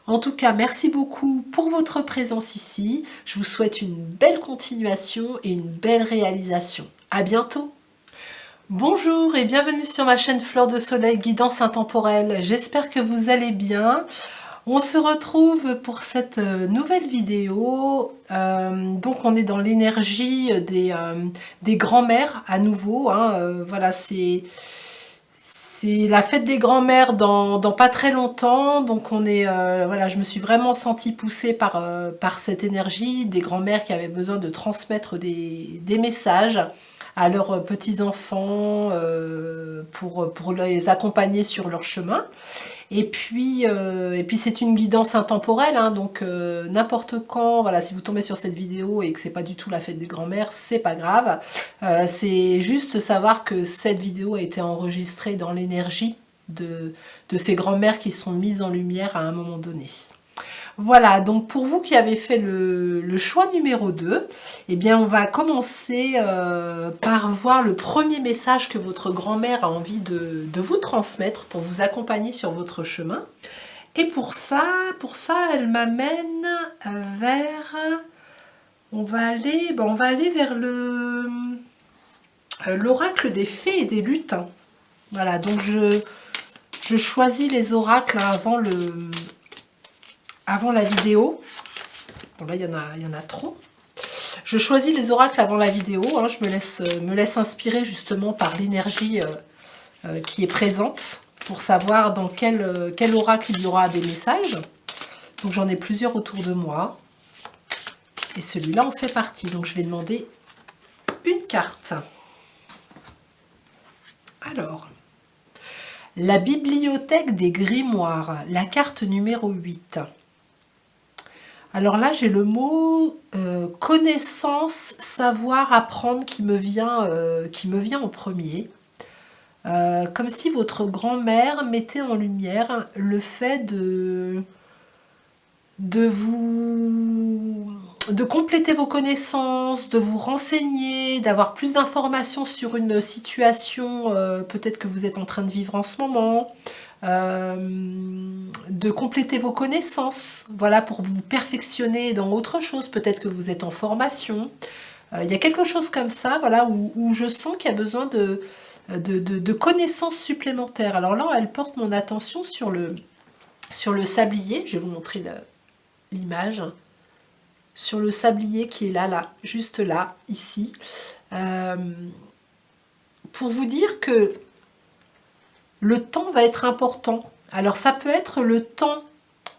[SPEAKER 1] En tout cas, merci beaucoup pour votre présence ici. Je vous souhaite une belle continuation et une belle réalisation. À bientôt! Bonjour et bienvenue sur ma chaîne Fleur de Soleil Guidance Intemporelle. J'espère que vous allez bien. On se retrouve pour cette nouvelle vidéo. Donc on est dans l'énergie des grands-mères à nouveau. Hein. Voilà, c'est la fête des grands-mères dans pas très longtemps. Donc on est voilà, je me suis vraiment sentie poussée par cette énergie des grands-mères qui avaient besoin de transmettre des messages à leurs petits-enfants pour les accompagner sur leur chemin. Et puis c'est une guidance intemporelle, hein, donc n'importe quand, voilà, si vous tombez sur cette vidéo et que c'est pas du tout la fête des grands-mères, c'est pas grave. C'est juste savoir que cette vidéo a été enregistrée dans l'énergie de ces grands-mères qui sont mises en lumière à un moment donné. Voilà, donc pour vous qui avez fait le choix numéro 2, eh bien on va commencer par voir le premier message que votre grand-mère a envie de vous transmettre pour vous accompagner sur votre chemin. Et pour ça elle m'amène vers... On va aller vers l'oracle des fées et des lutins. Voilà, donc je choisis les oracles avant la vidéo. Bon là il y en a trop. Je choisis les oracles avant la vidéo. Hein. Je me laisse inspirer justement par l'énergie qui est présente pour savoir dans quel oracle il y aura des messages. Donc j'en ai plusieurs autour de moi. Et celui-là en fait partie. Donc je vais demander une carte. Alors, la bibliothèque des grimoires, la carte numéro 8. Alors là, j'ai le mot connaissance, savoir, apprendre qui me vient en premier. Comme si votre grand-mère mettait en lumière le fait de compléter vos connaissances, de vous renseigner, d'avoir plus d'informations sur une situation peut-être que vous êtes en train de vivre en ce moment, de compléter vos connaissances, voilà, pour vous perfectionner dans autre chose. Peut-être que vous êtes en formation. Il y a quelque chose comme ça, voilà, où je sens qu'il y a besoin de connaissances supplémentaires. Alors là, elle porte mon attention sur le sablier. Je vais vous montrer l'image. Sur le sablier qui est là, juste là, ici. Pour vous dire que le temps va être important. Alors ça peut être le temps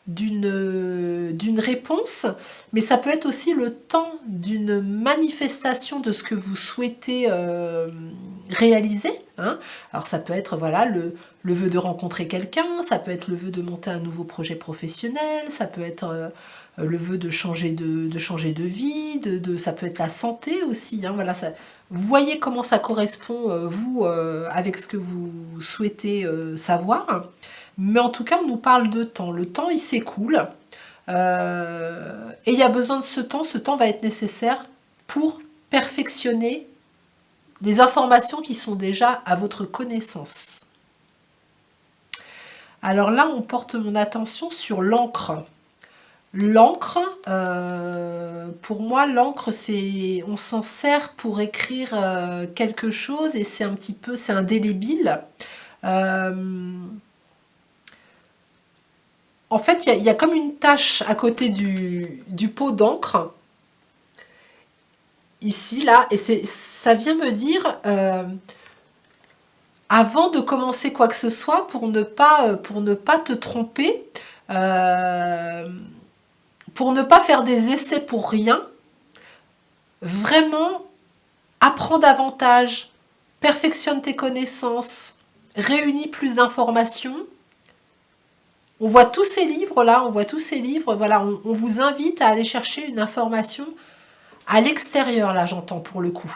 [SPEAKER 1] d'une réponse, mais ça peut être aussi le temps d'une manifestation de ce que vous souhaitez réaliser. Hein. Alors ça peut être voilà le vœu de rencontrer quelqu'un, ça peut être le vœu de monter un nouveau projet professionnel, ça peut être le vœu de changer de vie, ça peut être la santé aussi. Hein, voilà, vous voyez comment ça correspond, vous, avec ce que vous souhaitez savoir. Mais en tout cas, on nous parle de temps. Le temps, il s'écoule. Et il y a besoin de ce temps. Ce temps va être nécessaire pour perfectionner des informations qui sont déjà à votre connaissance. Alors là, on porte mon attention sur l'encre. L'encre, pour moi, l'encre, on s'en sert pour écrire quelque chose et c'est c'est indélébile. En fait, il y a comme une tache à côté du pot d'encre, ici, là, et ça vient me dire, avant de commencer quoi que ce soit, pour ne pas te tromper, pour ne pas faire des essais pour rien, vraiment apprends davantage, perfectionne tes connaissances, réunis plus d'informations. On voit tous ces livres-là, voilà, on vous invite à aller chercher une information à l'extérieur, là j'entends pour le coup.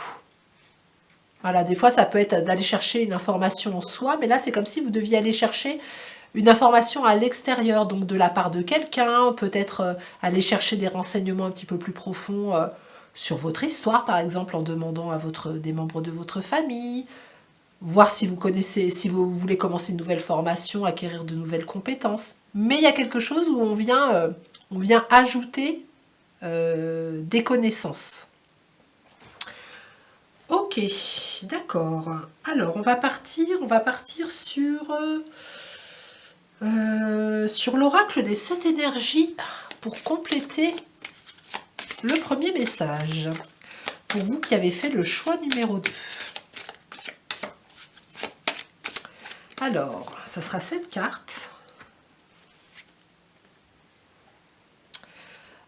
[SPEAKER 1] Voilà, des fois ça peut être d'aller chercher une information en soi, mais là c'est comme si vous deviez aller chercher une information à l'extérieur, donc de la part de quelqu'un, peut-être aller chercher des renseignements un petit peu plus profonds sur votre histoire, par exemple, en demandant à des membres de votre famille, voir si vous voulez commencer une nouvelle formation, acquérir de nouvelles compétences. Mais il y a quelque chose où on vient ajouter des connaissances. Ok, d'accord. Alors, on va partir sur l'oracle des 7 énergies pour compléter le premier message. Pour vous qui avez fait le choix numéro 2. Alors, ça sera cette carte.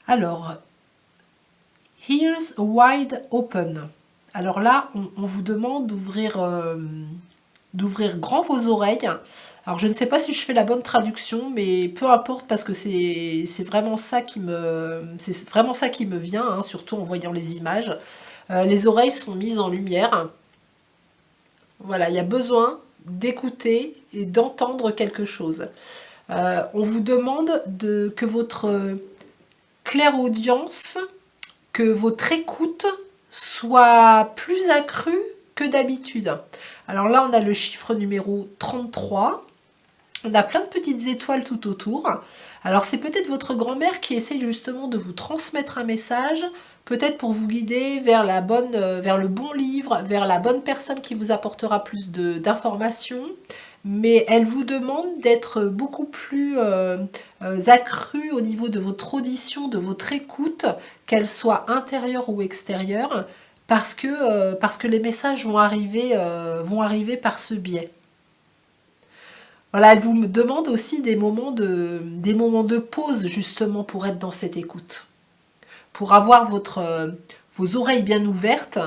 [SPEAKER 1] Alors, Here's Wide Open. Alors là, on vous demande d'ouvrir grand vos oreilles. Alors, je ne sais pas si je fais la bonne traduction, mais peu importe parce que c'est vraiment ça qui me vient, hein, surtout en voyant les images. Les oreilles sont mises en lumière. Voilà, il y a besoin d'écouter et d'entendre quelque chose. On vous demande que votre clairaudience, que votre écoute soit plus accrue que d'habitude. Alors là, on a le chiffre numéro 33. On a plein de petites étoiles tout autour. Alors c'est peut-être votre grand-mère qui essaye justement de vous transmettre un message, peut-être pour vous guider vers le bon livre, vers la bonne personne qui vous apportera plus d'informations. Mais elle vous demande d'être beaucoup plus accrue au niveau de votre audition, de votre écoute, qu'elle soit intérieure ou extérieure, parce que les messages vont arriver par ce biais. Voilà, elle vous demande aussi des moments de pause justement pour être dans cette écoute. Pour avoir vos oreilles bien ouvertes,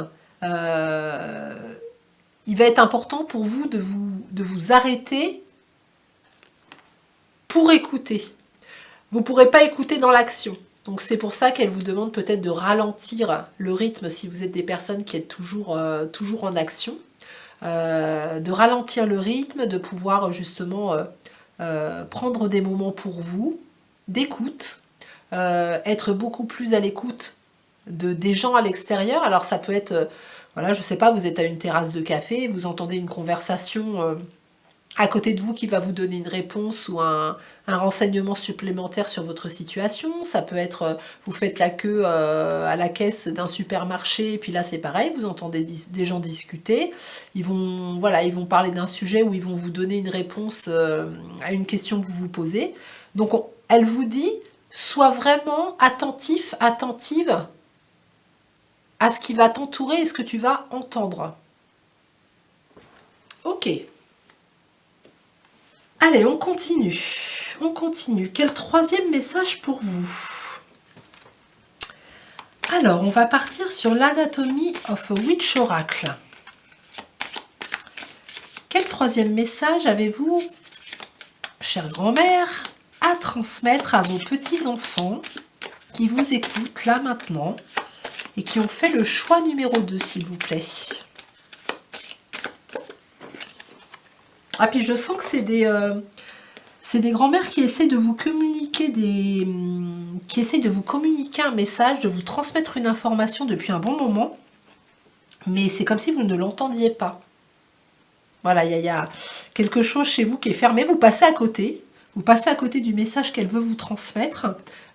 [SPEAKER 1] il va être important pour vous de vous arrêter pour écouter. Vous ne pourrez pas écouter dans l'action. Donc c'est pour ça qu'elle vous demande peut-être de ralentir le rythme si vous êtes des personnes qui êtes toujours en action. de ralentir le rythme, de pouvoir justement prendre des moments pour vous, d'écoute, être beaucoup plus à l'écoute des gens à l'extérieur. Alors ça peut être, voilà, je sais pas, vous êtes à une terrasse de café, vous entendez une conversation à côté de vous qui va vous donner une réponse ou un renseignement supplémentaire sur votre situation. Ça peut être, vous faites la queue à la caisse d'un supermarché, et puis là c'est pareil, vous entendez des gens discuter. Ils vont, voilà, ils vont parler d'un sujet où ils vont vous donner une réponse à une question que vous vous posez. Donc elle vous dit, sois vraiment attentif, attentive à ce qui va t'entourer et ce que tu vas entendre. Ok. Allez, on continue. On continue. Quel troisième message pour vous? Alors, on va partir sur l'Anatomy of a Witch Oracle. Quel troisième message avez-vous, chère grand-mère, à transmettre à vos petits-enfants qui vous écoutent là maintenant et qui ont fait le choix numéro 2, s'il vous plaît? Ah, puis je sens que c'est des grands-mères qui essaient de vous communiquer qui essaient de vous communiquer un message, de vous transmettre une information depuis un bon moment, mais c'est comme si vous ne l'entendiez pas. Voilà, il y a quelque chose chez vous qui est fermé, vous passez à côté. Vous passez à côté du message qu'elle veut vous transmettre.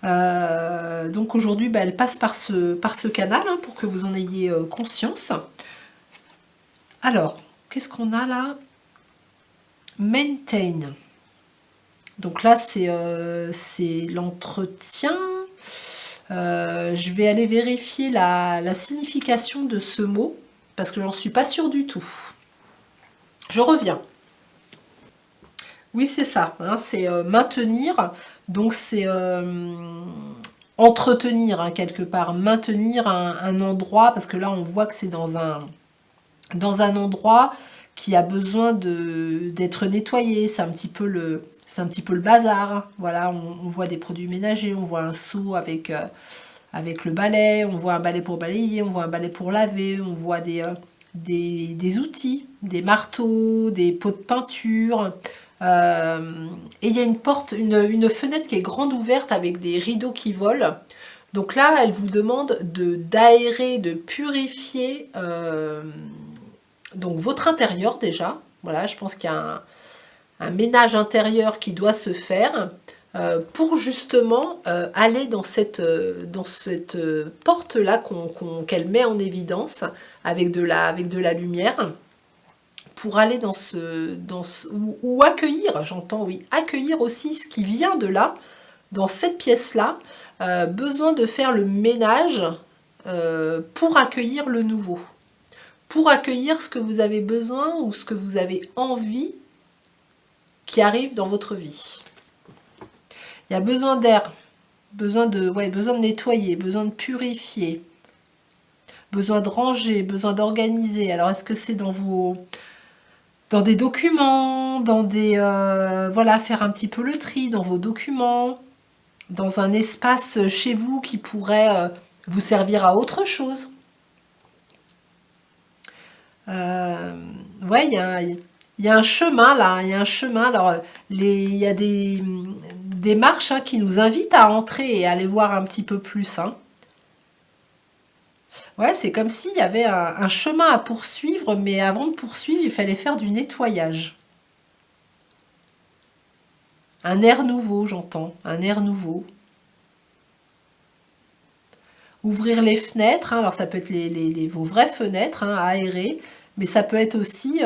[SPEAKER 1] Donc aujourd'hui, elle passe par ce canal hein, pour que vous en ayez conscience. Alors, qu'est-ce qu'on a là? Maintain. Donc là, c'est l'entretien. Je vais aller vérifier la signification de ce mot, parce que j'en suis pas sûre du tout. Je reviens. Oui, c'est ça, hein, c'est maintenir, donc c'est entretenir hein, quelque part, maintenir un endroit, parce que là on voit que c'est dans un endroit qui a besoin d'être nettoyé, c'est un petit peu le bazar, voilà, on voit des produits ménagers, on voit un seau avec le balai, on voit un balai pour balayer, on voit un balai pour laver, on voit des outils, des marteaux, des pots de peinture, et il y a une porte, une fenêtre qui est grande ouverte avec des rideaux qui volent. Donc là, elle vous demande d'aérer, de purifier donc votre intérieur déjà. Voilà, je pense qu'il y a un ménage intérieur qui doit se faire pour justement aller dans cette porte-là qu'elle met en évidence avec de la lumière, pour aller ou accueillir, j'entends, oui, accueillir aussi ce qui vient de là, dans cette pièce-là, besoin de faire le ménage pour accueillir le nouveau, pour accueillir ce que vous avez besoin ou ce que vous avez envie qui arrive dans votre vie. Il y a besoin d'air, besoin de nettoyer, besoin de purifier, besoin de ranger, besoin d'organiser. Alors est-ce que c'est dans des documents, voilà, faire un petit peu le tri dans vos documents, dans un espace chez vous qui pourrait vous servir à autre chose. Ouais, il y a un chemin là, il y a un chemin. Alors, il y a des marches hein, qui nous invitent à entrer et à aller voir un petit peu plus. Hein. Ouais, c'est comme s'il y avait un chemin à poursuivre, mais avant de poursuivre, il fallait faire du nettoyage. Un air nouveau, j'entends, un air nouveau. Ouvrir les fenêtres, hein, alors ça peut être vos vraies fenêtres hein, à aérer, mais ça peut être aussi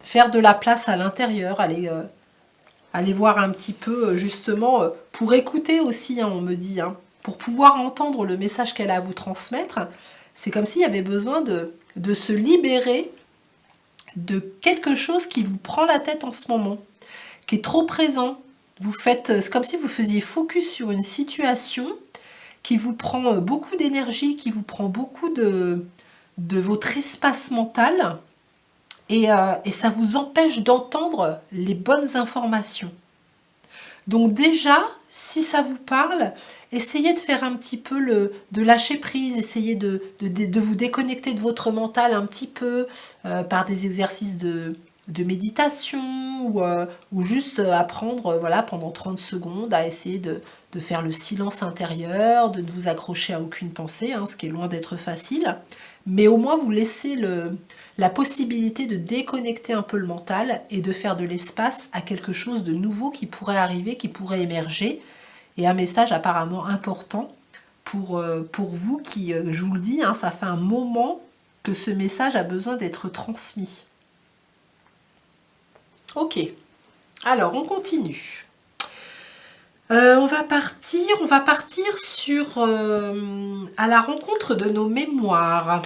[SPEAKER 1] faire de la place à l'intérieur, aller voir un petit peu justement, pour écouter aussi, hein, on me dit, hein, pour pouvoir entendre le message qu'elle a à vous transmettre. C'est comme s'il y avait besoin de se libérer de quelque chose qui vous prend la tête en ce moment, qui est trop présent. C'est comme si vous faisiez focus sur une situation qui vous prend beaucoup d'énergie, qui vous prend beaucoup de votre espace mental, et ça vous empêche d'entendre les bonnes informations. Donc déjà, si ça vous parle, essayez de faire un petit peu de lâcher prise, essayez de vous déconnecter de votre mental un petit peu par des exercices de méditation ou juste apprendre voilà, pendant 30 secondes à essayer de faire le silence intérieur, de ne vous accrocher à aucune pensée, hein, ce qui est loin d'être facile, mais au moins vous laissez la possibilité de déconnecter un peu le mental et de faire de l'espace à quelque chose de nouveau qui pourrait arriver, qui pourrait émerger, et un message apparemment important pour vous qui, je vous le dis, hein, ça fait un moment que ce message a besoin d'être transmis. Ok, alors on continue. On va partir sur à la rencontre de nos mémoires.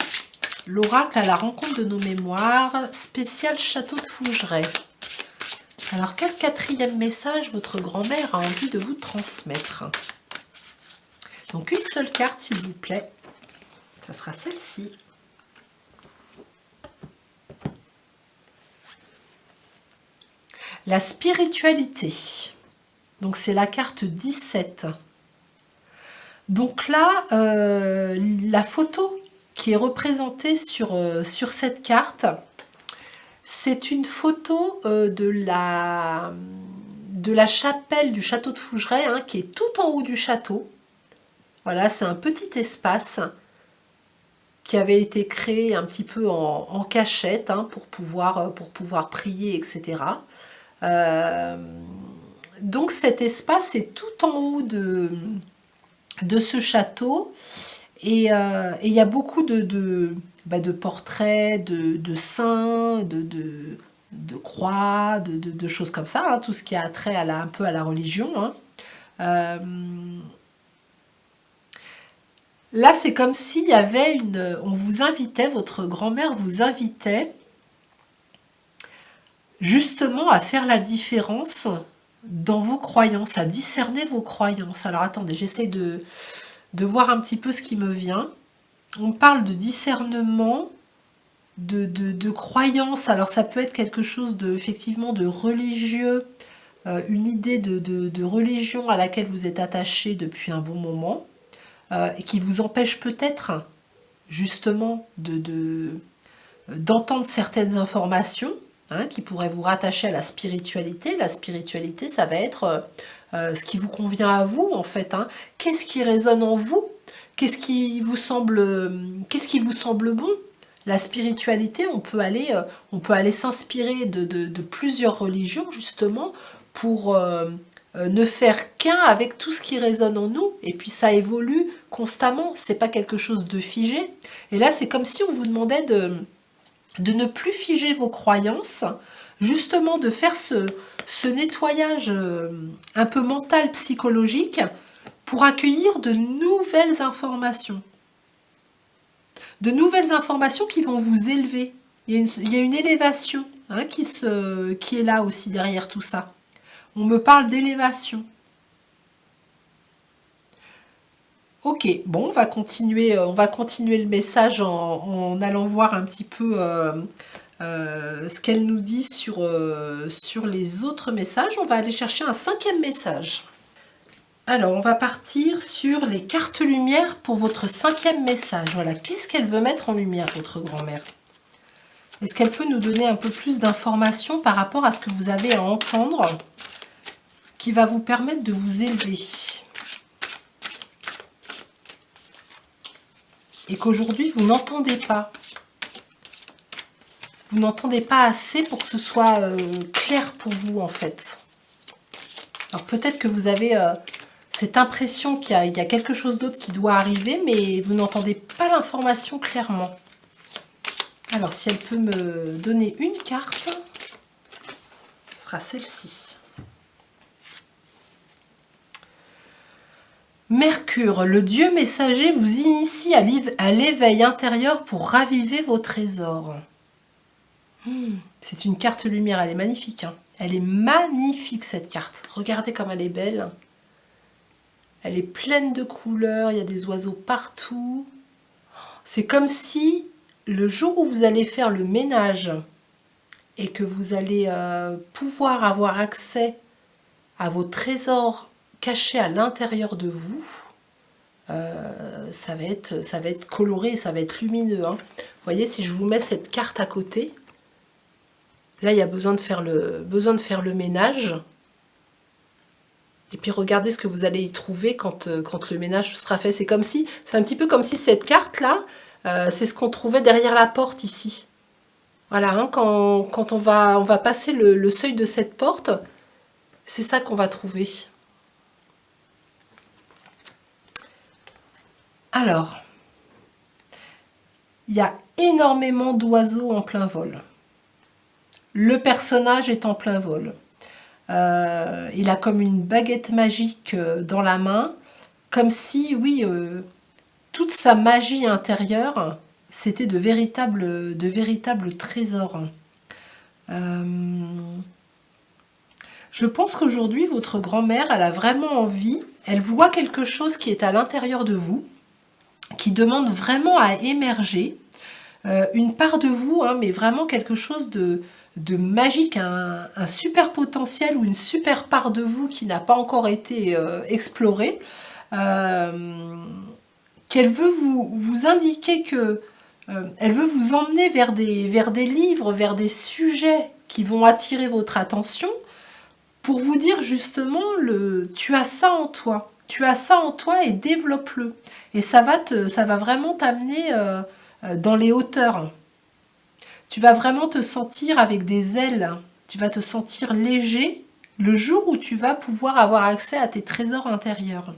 [SPEAKER 1] L'oracle à la rencontre de nos mémoires, spécial Château de Fougeray. Alors, quel quatrième message votre grand-mère a envie de vous transmettre? Donc, une seule carte, s'il vous plaît. Ça sera celle-ci. La spiritualité. Donc, c'est la carte 17. Donc là, la photo qui est représentée sur cette carte, c'est une photo de la chapelle du château de Fougeray, hein, qui est tout en haut du château. Voilà, c'est un petit espace qui avait été créé un petit peu en cachette, hein, pour pouvoir prier, etc. Donc cet espace est tout en haut de ce château, et il y a beaucoup de portraits, de saints, de croix, de choses comme ça, hein, tout ce qui a trait un peu à la religion. Hein. Là, c'est comme s'il y avait on vous invitait, votre grand-mère vous invitait justement à faire la différence dans vos croyances, à discerner vos croyances. Alors attendez, j'essaie de voir un petit peu ce qui me vient. On parle de discernement, de croyance. Alors ça peut être quelque chose effectivement de religieux, une idée de religion à laquelle vous êtes attaché depuis un bon moment, et qui vous empêche peut-être justement d'entendre certaines informations, hein, qui pourraient vous rattacher à la spiritualité. La spiritualité, ça va être ce qui vous convient à vous, en fait. Hein. Qu'est-ce qui résonne en vous? Qu'est-ce qui vous semble bon? La spiritualité, on peut aller s'inspirer de plusieurs religions, justement, pour ne faire qu'un avec tout ce qui résonne en nous. Et puis ça évolue constamment, c'est pas quelque chose de figé. Et là, c'est comme si on vous demandait de ne plus figer vos croyances, justement de faire ce nettoyage un peu mental, psychologique, pour accueillir de nouvelles informations. De nouvelles informations qui vont vous élever. Il y a une élévation, hein, qui est là aussi derrière tout ça. On me parle d'élévation. Ok, bon, on va continuer le message en allant voir un petit peu ce qu'elle nous dit sur les autres messages. On va aller chercher un 5e message. Alors, on va partir sur les cartes lumière pour votre 5e message. Voilà, qu'est-ce qu'elle veut mettre en lumière, votre grand-mère? Est-ce qu'elle peut nous donner un peu plus d'informations par rapport à ce que vous avez à entendre, qui va vous permettre de vous élever? Et qu'aujourd'hui, vous n'entendez pas. Vous n'entendez pas assez pour que ce soit clair pour vous, en fait. Alors peut-être que vous avez cette impression qu'il y a quelque chose d'autre qui doit arriver, mais vous n'entendez pas l'information clairement. Alors, si elle peut me donner une carte, ce sera celle-ci. Mercure, le dieu messager vous initie à l'éveil intérieur pour raviver vos trésors. C'est une carte lumière, elle est magnifique. Hein. Elle est magnifique, cette carte. Regardez comme elle est belle. Elle est pleine de couleurs, il y a des oiseaux partout. C'est comme si le jour où vous allez faire le ménage et que vous allez pouvoir avoir accès à vos trésors cachés à l'intérieur de vous, ça va être coloré, ça va être lumineux. Hein. Vous voyez, si je vous mets cette carte à côté, là, il y a besoin de faire le ménage. Et puis regardez ce que vous allez y trouver quand le ménage sera fait. C'est un petit peu comme si cette carte-là, c'est ce qu'on trouvait derrière la porte ici. Voilà, hein, quand on va passer le seuil de cette porte, c'est ça qu'on va trouver. Alors, il y a énormément d'oiseaux en plein vol. Le personnage est en plein vol. Il a comme une baguette magique dans la main, comme si, oui, toute sa magie intérieure, c'était de véritables trésors. Je pense qu'aujourd'hui, votre grand-mère, elle a vraiment envie, elle voit quelque chose qui est à l'intérieur de vous, qui demande vraiment à émerger, une part de vous, hein, mais vraiment quelque chose de magique, un super potentiel ou une super part de vous qui n'a pas encore été explorée, qu'elle veut vous indiquer que elle veut vous emmener vers des livres, vers des sujets qui vont attirer votre attention pour vous dire justement tu as ça en toi. Tu as ça en toi et développe-le. Et ça va vraiment t'amener dans les hauteurs. Tu vas vraiment te sentir avec des ailes. Tu vas te sentir léger le jour où tu vas pouvoir avoir accès à tes trésors intérieurs.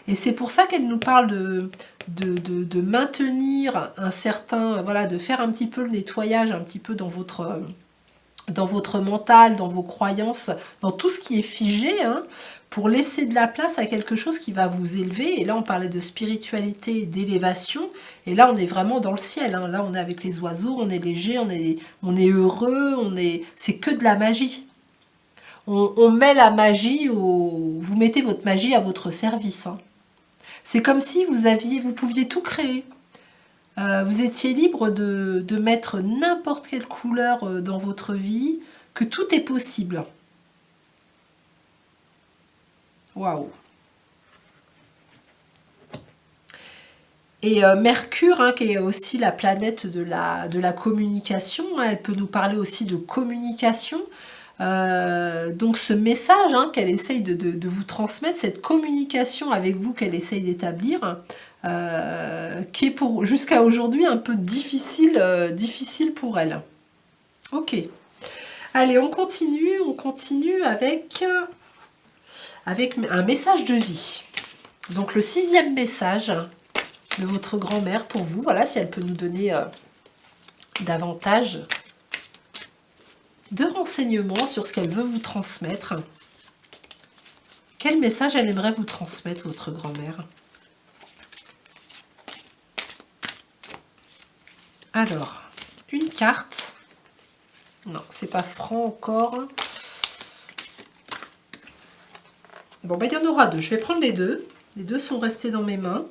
[SPEAKER 1] Et c'est pour ça qu'elle nous parle de maintenir un certain... Voilà, de faire un petit peu le nettoyage, un petit peu dans votre mental, dans vos croyances, dans tout ce qui est figé, hein, pour laisser de la place à quelque chose qui va vous élever. Et là, on parlait de spiritualité, d'élévation. Et là, on est vraiment dans le ciel. Hein. Là, on est avec les oiseaux, on est léger, on est heureux, c'est que de la magie. On met la magie, vous mettez votre magie à votre service. Hein. C'est comme si vous pouviez tout créer. Vous étiez libre de mettre n'importe quelle couleur dans votre vie, que tout est possible. Waouh! Et Mercure, hein, qui est aussi la planète de la communication, hein, elle peut nous parler aussi de communication. Donc ce message, hein, qu'elle essaye de vous transmettre, cette communication avec vous qu'elle essaye d'établir, qui est jusqu'à aujourd'hui un peu difficile pour elle. Ok. Allez, on continue avec un message de vie. Donc le 6e message de votre grand-mère pour vous. Voilà, si elle peut nous donner davantage de renseignements sur ce qu'elle veut vous transmettre. Quel message elle aimerait vous transmettre, votre grand-mère? Alors, une carte. Non, c'est pas franc encore. Bon, ben, il y en aura deux. Je vais prendre les deux. Les deux sont restés dans mes mains.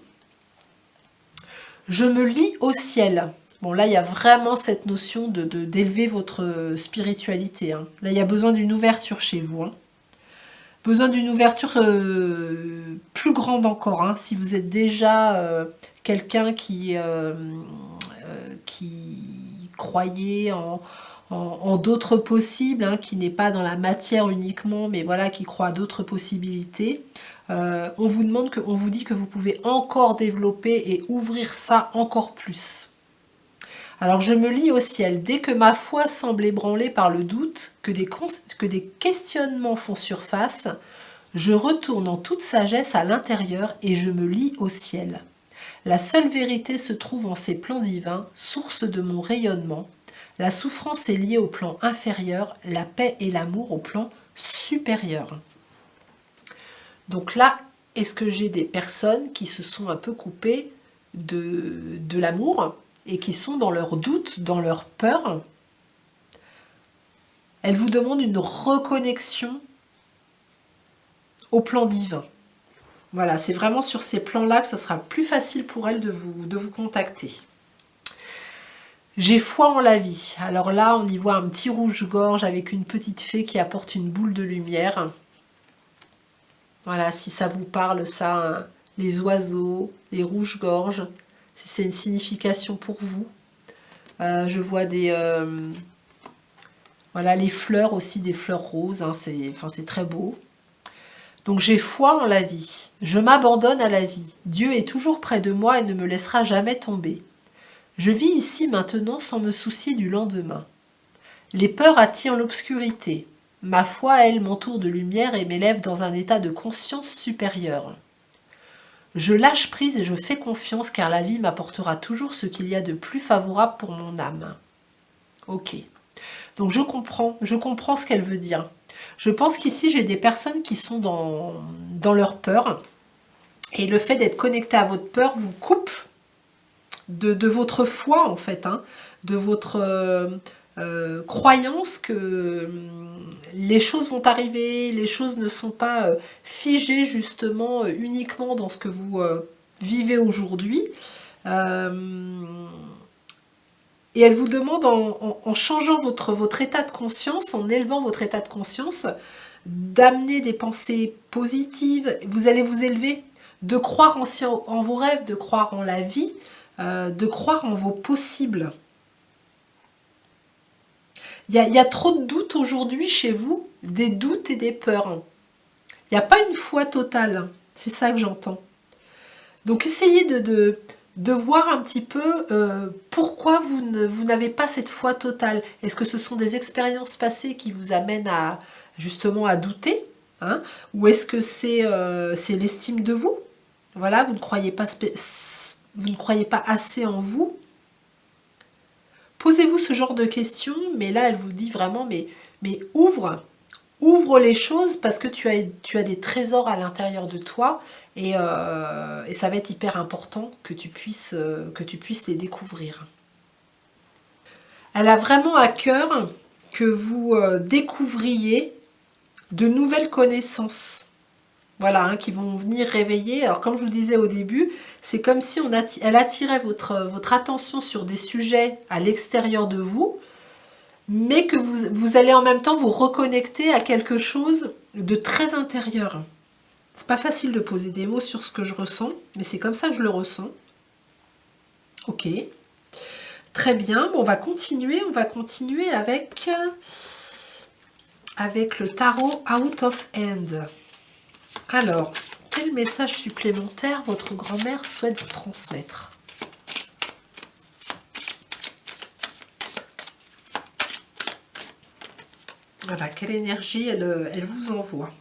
[SPEAKER 1] Je me lie au ciel. Bon, là, il y a vraiment cette notion d'élever votre spiritualité. Hein. Là, il y a besoin d'une ouverture chez vous. Hein. Besoin d'une ouverture plus grande encore. Hein. Si vous êtes déjà quelqu'un qui croyait en d'autres possibles, hein, qui n'est pas dans la matière uniquement, mais voilà, qui croit à d'autres possibilités. On vous dit que vous pouvez encore développer et ouvrir ça encore plus. Alors je me lie au ciel, dès que ma foi semble ébranlée par le doute, que des questionnements font surface, je retourne en toute sagesse à l'intérieur et je me lie au ciel. La seule vérité se trouve en ces plans divins, source de mon rayonnement. La souffrance est liée au plan inférieur, la paix et l'amour au plan supérieur. Donc là, est-ce que j'ai des personnes qui se sont un peu coupées de l'amour et qui sont dans leur doute, dans leur peur? Elles vous demandent une reconnexion au plan divin. Voilà, c'est vraiment sur ces plans-là que ça sera plus facile pour elles de vous contacter. J'ai foi en la vie. Alors là, on y voit un petit rouge-gorge avec une petite fée qui apporte une boule de lumière. Voilà, si ça vous parle, ça, les oiseaux, les rouges-gorges, si c'est une signification pour vous. Je vois voilà, les fleurs aussi, des fleurs roses, hein, c'est très beau. Donc j'ai foi en la vie, je m'abandonne à la vie. Dieu est toujours près de moi et ne me laissera jamais tomber. Je vis ici maintenant sans me soucier du lendemain. Les peurs attirent l'obscurité. Ma foi, elle, m'entoure de lumière et m'élève dans un état de conscience supérieure. Je lâche prise et je fais confiance car la vie m'apportera toujours ce qu'il y a de plus favorable pour mon âme. Ok. Donc je comprends ce qu'elle veut dire. Je pense qu'ici j'ai des personnes qui sont dans leur peur et le fait d'être connecté à votre peur vous coupe de votre foi en fait, hein, de votre croyance que les choses vont arriver, les choses ne sont pas figées justement uniquement dans ce que vous vivez aujourd'hui. Et elle vous demande en changeant votre état de conscience, en élevant votre état de conscience, d'amener des pensées positives, vous allez vous élever, de croire en vos rêves, de croire en la vie, de croire en vos possibles. Il y a trop de doutes aujourd'hui chez vous, des doutes et des peurs. Il n'y a pas une foi totale, c'est ça que j'entends. Donc essayez de voir un petit peu pourquoi vous n'avez pas cette foi totale. Est-ce que ce sont des expériences passées qui vous amènent justement à douter, hein, ou est-ce que c'est l'estime de vous? Voilà, vous ne croyez pas assez en vous. Posez-vous ce genre de questions, mais là elle vous dit vraiment, mais ouvre les choses parce que tu as des trésors à l'intérieur de toi et ça va être hyper important que tu puisses les découvrir. Elle a vraiment à cœur que vous découvriez de nouvelles connaissances. Voilà, hein, qui vont venir réveiller. Alors comme je vous disais au début, c'est comme si elle attirait votre attention sur des sujets à l'extérieur de vous, mais que vous allez en même temps vous reconnecter à quelque chose de très intérieur. C'est pas facile de poser des mots sur ce que je ressens, mais c'est comme ça que je le ressens. Ok. Très bien, bon, on va continuer avec le tarot Out of Hand. Alors, quel message supplémentaire votre grand-mère souhaite vous transmettre? Voilà, quelle énergie elle vous envoie.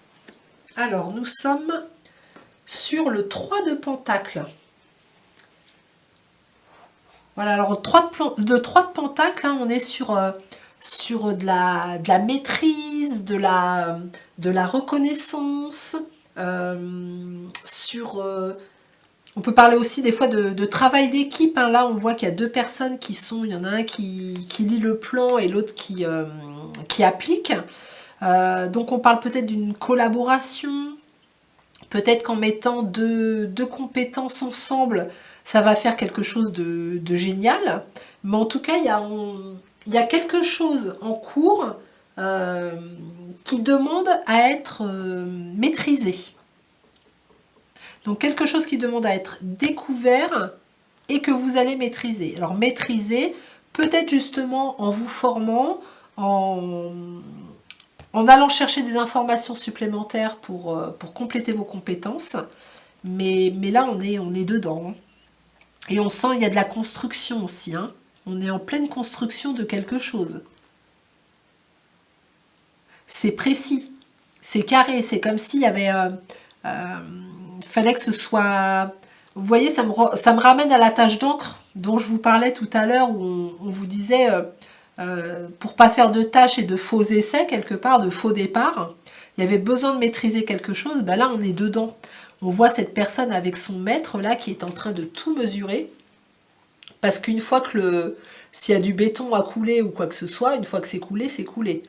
[SPEAKER 1] Alors, nous sommes sur le 3 de Pentacle. Voilà, alors 3 de Pentacle, hein, on est sur de la maîtrise, de la reconnaissance, on peut parler aussi des fois de travail d'équipe. Hein. Là, on voit qu'il y a deux personnes il y en a un qui lit le plan et l'autre qui applique. Donc, on parle peut-être d'une collaboration. Peut-être qu'en mettant deux compétences ensemble, ça va faire quelque chose de génial. Mais en tout cas, il y a quelque chose en cours qui demande à être maîtrisé. Donc quelque chose qui demande à être découvert et que vous allez maîtriser. Alors maîtriser, peut-être justement en vous formant, en allant chercher des informations supplémentaires pour compléter vos compétences. Mais là, on est dedans. Et on sent qu'il y a de la construction aussi. Hein. On est en pleine construction de quelque chose. C'est précis, c'est carré, c'est comme s'il y avait... fallait que ce soit... Vous voyez, ça me ramène à la tâche d'encre dont je vous parlais tout à l'heure, où on vous disait, pour pas faire de tâches et de faux essais, quelque part, de faux départs, il y avait besoin de maîtriser quelque chose, ben là on est dedans. On voit cette personne avec son maître là qui est en train de tout mesurer, parce qu'une fois que s'il y a du béton à couler ou quoi que ce soit, une fois que c'est coulé, c'est coulé.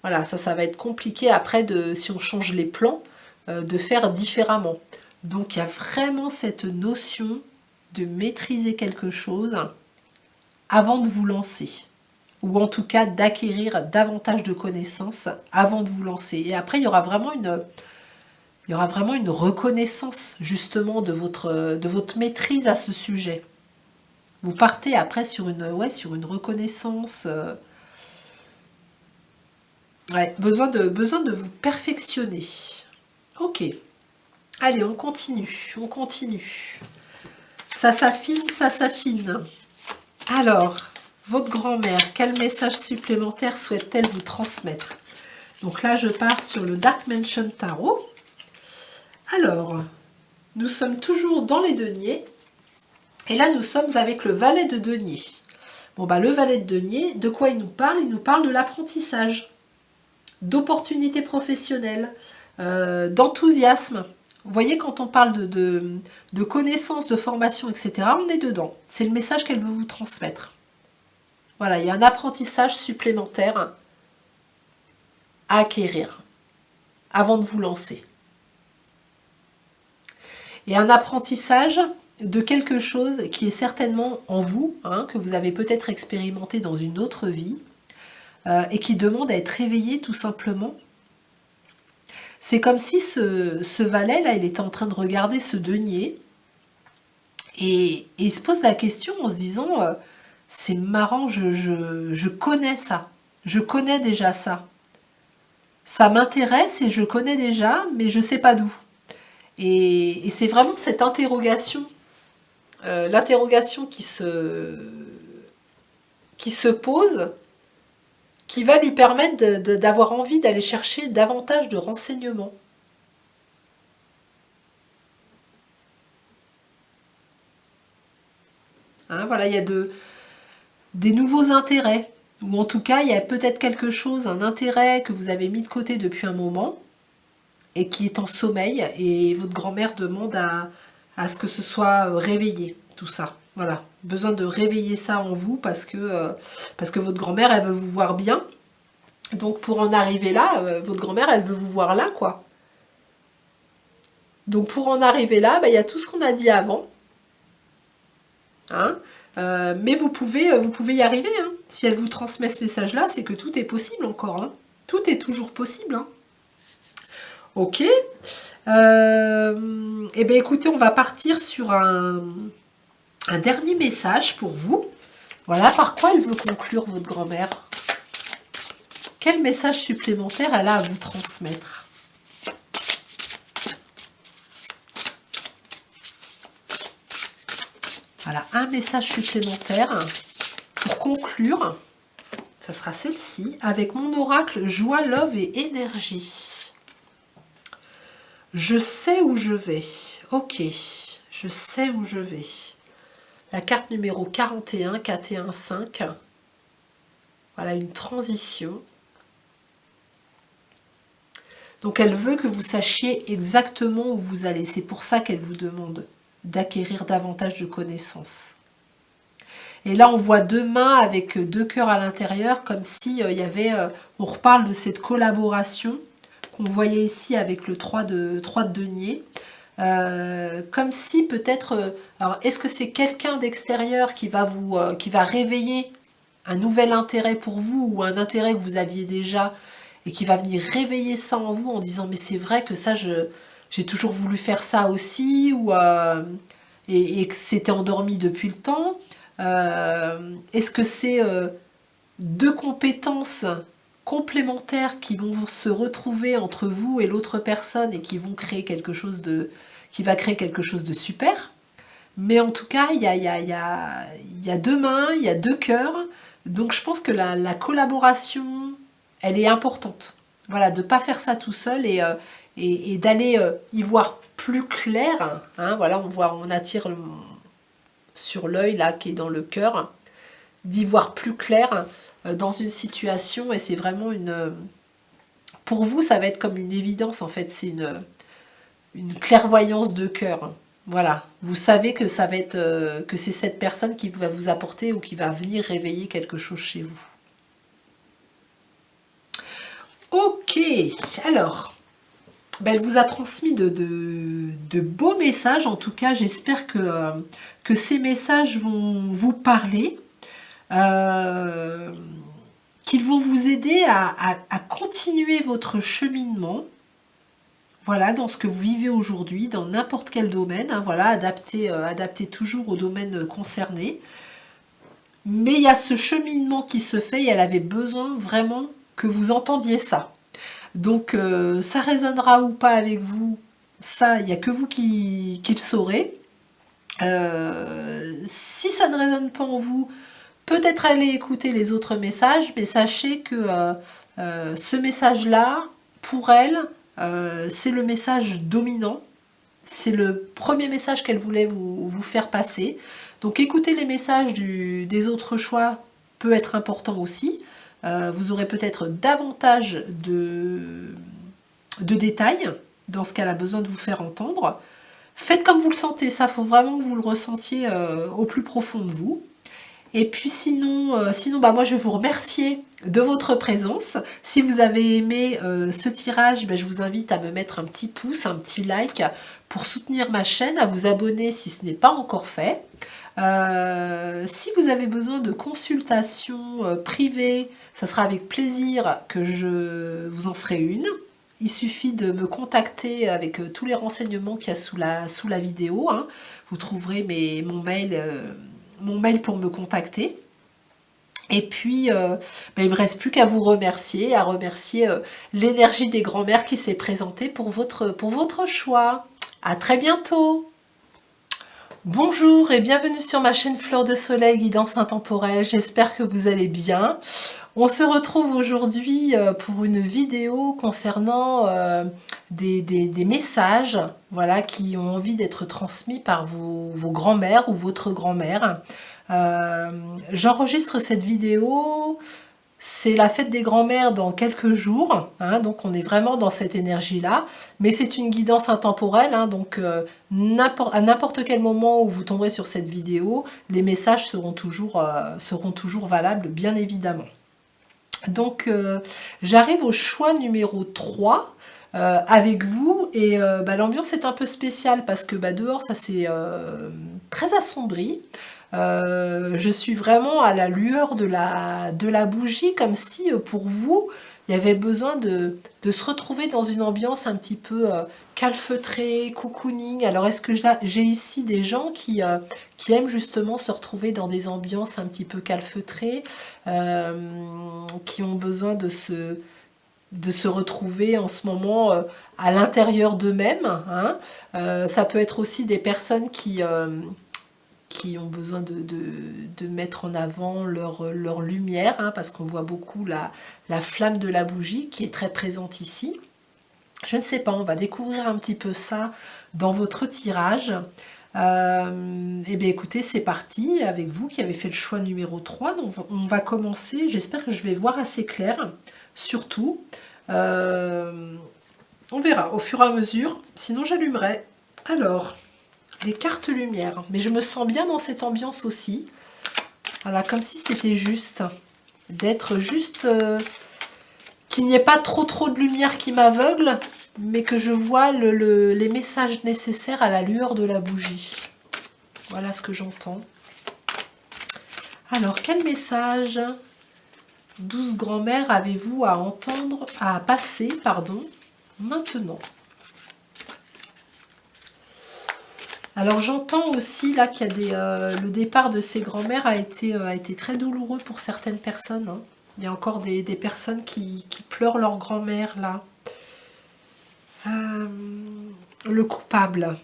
[SPEAKER 1] Voilà, ça va être compliqué après, si on change les plans, de faire différemment. Donc il y a vraiment cette notion de maîtriser quelque chose avant de vous lancer. Ou en tout cas d'acquérir davantage de connaissances avant de vous lancer. Et après, il y aura vraiment Il y aura vraiment une reconnaissance justement de votre maîtrise à ce sujet. Vous partez après sur une reconnaissance. Ouais, besoin de vous perfectionner. Ok. Allez, on continue, on continue. Ça s'affine, ça s'affine. Alors, votre grand-mère, quel message supplémentaire souhaite-t-elle vous transmettre? Donc là, je pars sur le Dark Mansion Tarot. Alors, nous sommes toujours dans les deniers. Et là, nous sommes avec le valet de denier. Bon, bah, le valet de denier, de quoi il nous parle? Il nous parle de l'apprentissage, d'opportunités professionnelles, d'enthousiasme. Vous voyez, quand on parle de connaissances, de formation, etc., on est dedans. C'est le message qu'elle veut vous transmettre. Voilà, il y a un apprentissage supplémentaire à acquérir avant de vous lancer. Et un apprentissage de quelque chose qui est certainement en vous, hein, que vous avez peut-être expérimenté dans une autre vie, et qui demande à être réveillé tout simplement. C'est comme si ce valet-là, il était en train de regarder ce denier, et il se pose la question en se disant, c'est marrant, je connais ça, je connais déjà ça. Ça m'intéresse et je connais déjà, mais je ne sais pas d'où. Et c'est vraiment cette interrogation, l'interrogation qui se pose, qui va lui permettre d'avoir envie d'aller chercher davantage de renseignements. Hein, voilà, il y a des nouveaux intérêts, ou en tout cas, il y a peut-être quelque chose, un intérêt que vous avez mis de côté depuis un moment, et qui est en sommeil, et votre grand-mère demande à ce que ce soit réveillé, tout ça. Voilà, besoin de réveiller ça en vous, parce que votre grand-mère, elle veut vous voir bien. Donc pour en arriver là, votre grand-mère, elle veut vous voir là, quoi. Donc pour en arriver là, bah, y a tout ce qu'on a dit avant. Hein, mais vous pouvez y arriver. Hein. Si elle vous transmet ce message-là, c'est que tout est possible encore. Hein. Tout est toujours possible. Hein. Ok. Eh bien écoutez, on va partir sur un dernier message pour vous. Voilà par quoi elle veut conclure votre grand-mère. Quel message supplémentaire elle a à vous transmettre? Voilà, un message supplémentaire pour conclure. Ça sera celle-ci, avec mon oracle joie, love et énergie. Je sais où je vais. Ok, je sais où je vais. La carte numéro 41, 415. Voilà, une transition. Donc elle veut que vous sachiez exactement où vous allez. C'est pour ça qu'elle vous demande d'acquérir davantage de connaissances. Et là, on voit deux mains avec deux cœurs à l'intérieur, comme si il y avait... on reparle de cette collaboration qu'on voyait ici avec le 3 de denier. Comme si peut-être... alors, est-ce que c'est quelqu'un d'extérieur qui va réveiller un nouvel intérêt pour vous, ou un intérêt que vous aviez déjà, et qui va venir réveiller ça en vous en disant, mais c'est vrai que ça, j'ai toujours voulu faire ça aussi, ou et que c'était endormi depuis le temps. Est-ce que c'est deux compétences complémentaires qui vont se retrouver entre vous et l'autre personne et qui vont créer qui va créer quelque chose de super? Mais en tout cas, il y a deux mains, il y a deux cœurs. Donc je pense que la collaboration, elle est importante. Voilà, de ne pas faire ça tout seul et d'aller y voir plus clair. Hein, voilà, on attire sur l'œil là qui est dans le cœur, d'y voir plus clair dans une situation, et c'est vraiment pour vous, ça va être comme une évidence en fait, c'est une clairvoyance de cœur. Voilà, vous savez que ça va être que c'est cette personne qui va vous apporter ou qui va venir réveiller quelque chose chez vous. Ok, alors, ben, elle vous a transmis de beaux messages. En tout cas, j'espère que ces messages vont vous parler, qu'ils vont vous aider à continuer votre cheminement. voilà, dans ce que vous vivez aujourd'hui, dans n'importe quel domaine, hein, voilà, adapté toujours au domaine concerné. Mais il y a ce cheminement qui se fait et elle avait besoin vraiment que vous entendiez ça. Donc ça résonnera ou pas avec vous, ça, il n'y a que vous qui le saurez. Si ça ne résonne pas en vous, peut-être aller écouter les autres messages, mais sachez que ce message-là, pour elle, c'est le message dominant. C'est le premier message qu'elle voulait vous faire passer. Donc écouter les messages des autres choix peut être important aussi. Vous aurez peut-être davantage de détails dans ce qu'elle a besoin de vous faire entendre. Faites comme vous le sentez, ça faut vraiment que vous le ressentiez au plus profond de vous. Et puis sinon, bah moi je vais vous remercier de votre présence. Si vous avez aimé ce tirage, je vous invite à me mettre un petit pouce, un petit like pour soutenir ma chaîne, à vous abonner si ce n'est pas encore fait. Si vous avez besoin de consultations privées, ça sera avec plaisir que je vous en ferai une. Il suffit de me contacter avec tous les renseignements qu'il y a sous la vidéo. Hein. Vous trouverez mon mail pour me contacter. Et puis, il ne me reste plus qu'à vous remercier, l'énergie des grands-mères qui s'est présentée pour votre choix. À très bientôt. Bonjour et bienvenue sur ma chaîne Fleur de Soleil Guidance Intemporelle. J'espère que vous allez bien. On se retrouve aujourd'hui pour une vidéo concernant des messages, voilà, qui ont envie d'être transmis par vos grands-mères ou votre grand-mère. J'enregistre cette vidéo, c'est la fête des grands-mères dans quelques jours, hein, donc on est vraiment dans cette énergie-là, mais c'est une guidance intemporelle, hein, donc à n'importe quel moment où vous tomberez sur cette vidéo, les messages seront toujours valables, bien évidemment. Donc j'arrive au choix numéro 3 avec vous et l'ambiance est un peu spéciale parce que dehors ça c'est très assombri. Je suis vraiment à la lueur de la bougie, comme si pour vous il y avait besoin de se retrouver dans une ambiance un petit peu calfeutrée, cocooning. Alors est-ce que j'ai ici des gens qui aiment justement se retrouver dans des ambiances un petit peu calfeutrées, qui ont besoin de se retrouver en ce moment à l'intérieur d'eux-mêmes, hein. Ça peut être aussi des personnes qui ont besoin de mettre en avant leur lumière, hein, parce qu'on voit beaucoup la flamme de la bougie qui est très présente ici. Je ne sais pas, on va découvrir un petit peu ça dans votre tirage. Et bien écoutez, c'est parti avec vous qui avez fait le choix numéro 3. Donc on va commencer, j'espère que je vais voir assez clair, surtout. On verra au fur et à mesure, sinon j'allumerai. Alors, les cartes lumière, mais je me sens bien dans cette ambiance aussi. Voilà, comme si c'était juste, d'être juste, qu'il n'y ait pas trop de lumière qui m'aveugle, mais que je vois les messages nécessaires à la lueur de la bougie. Voilà ce que j'entends. Alors, quel message, douce grand-mère, avez-vous à passer, maintenant? Alors j'entends aussi là qu'il y a le départ de ces grands-mères a été très douloureux pour certaines personnes, hein. Il y a encore des personnes qui pleurent leur grand-mère là. Le coupable.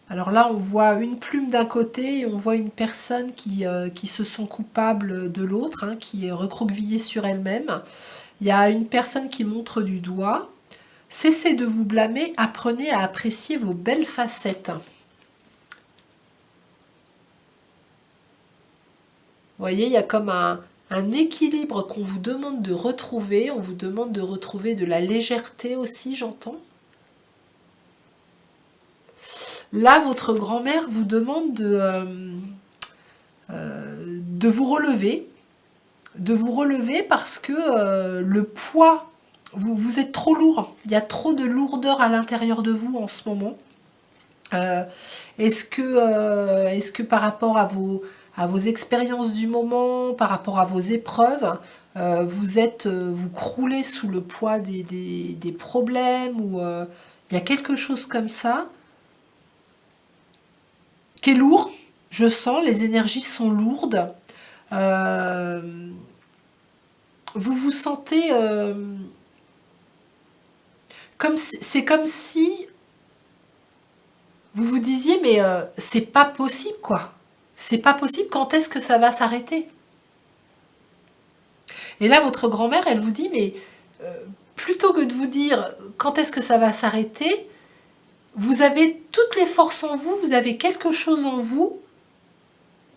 [SPEAKER 1] Alors là on voit une plume d'un côté et on voit une personne qui se sent coupable de l'autre, hein, qui est recroquevillée sur elle-même. Il y a une personne qui montre du doigt. Cessez de vous blâmer, apprenez à apprécier vos belles facettes. Vous voyez, il y a comme un équilibre qu'on vous demande de retrouver. On vous demande de retrouver de la légèreté aussi, j'entends. Là, votre grand-mère vous demande de vous relever. De vous relever parce que le poids... Vous êtes trop lourd, il y a trop de lourdeur à l'intérieur de vous en ce moment. Est-ce que par rapport à vos expériences du moment, par rapport à vos épreuves, vous croulez sous le poids des problèmes, ou il y a quelque chose comme ça qui est lourd. Je sens, les énergies sont lourdes. Vous vous sentez c'est comme si vous vous disiez, mais c'est pas possible, quoi. C'est pas possible, quand est-ce que ça va s'arrêter? Et là, votre grand-mère, elle vous dit, mais plutôt que de vous dire quand est-ce que ça va s'arrêter, vous avez toutes les forces en vous, vous avez quelque chose en vous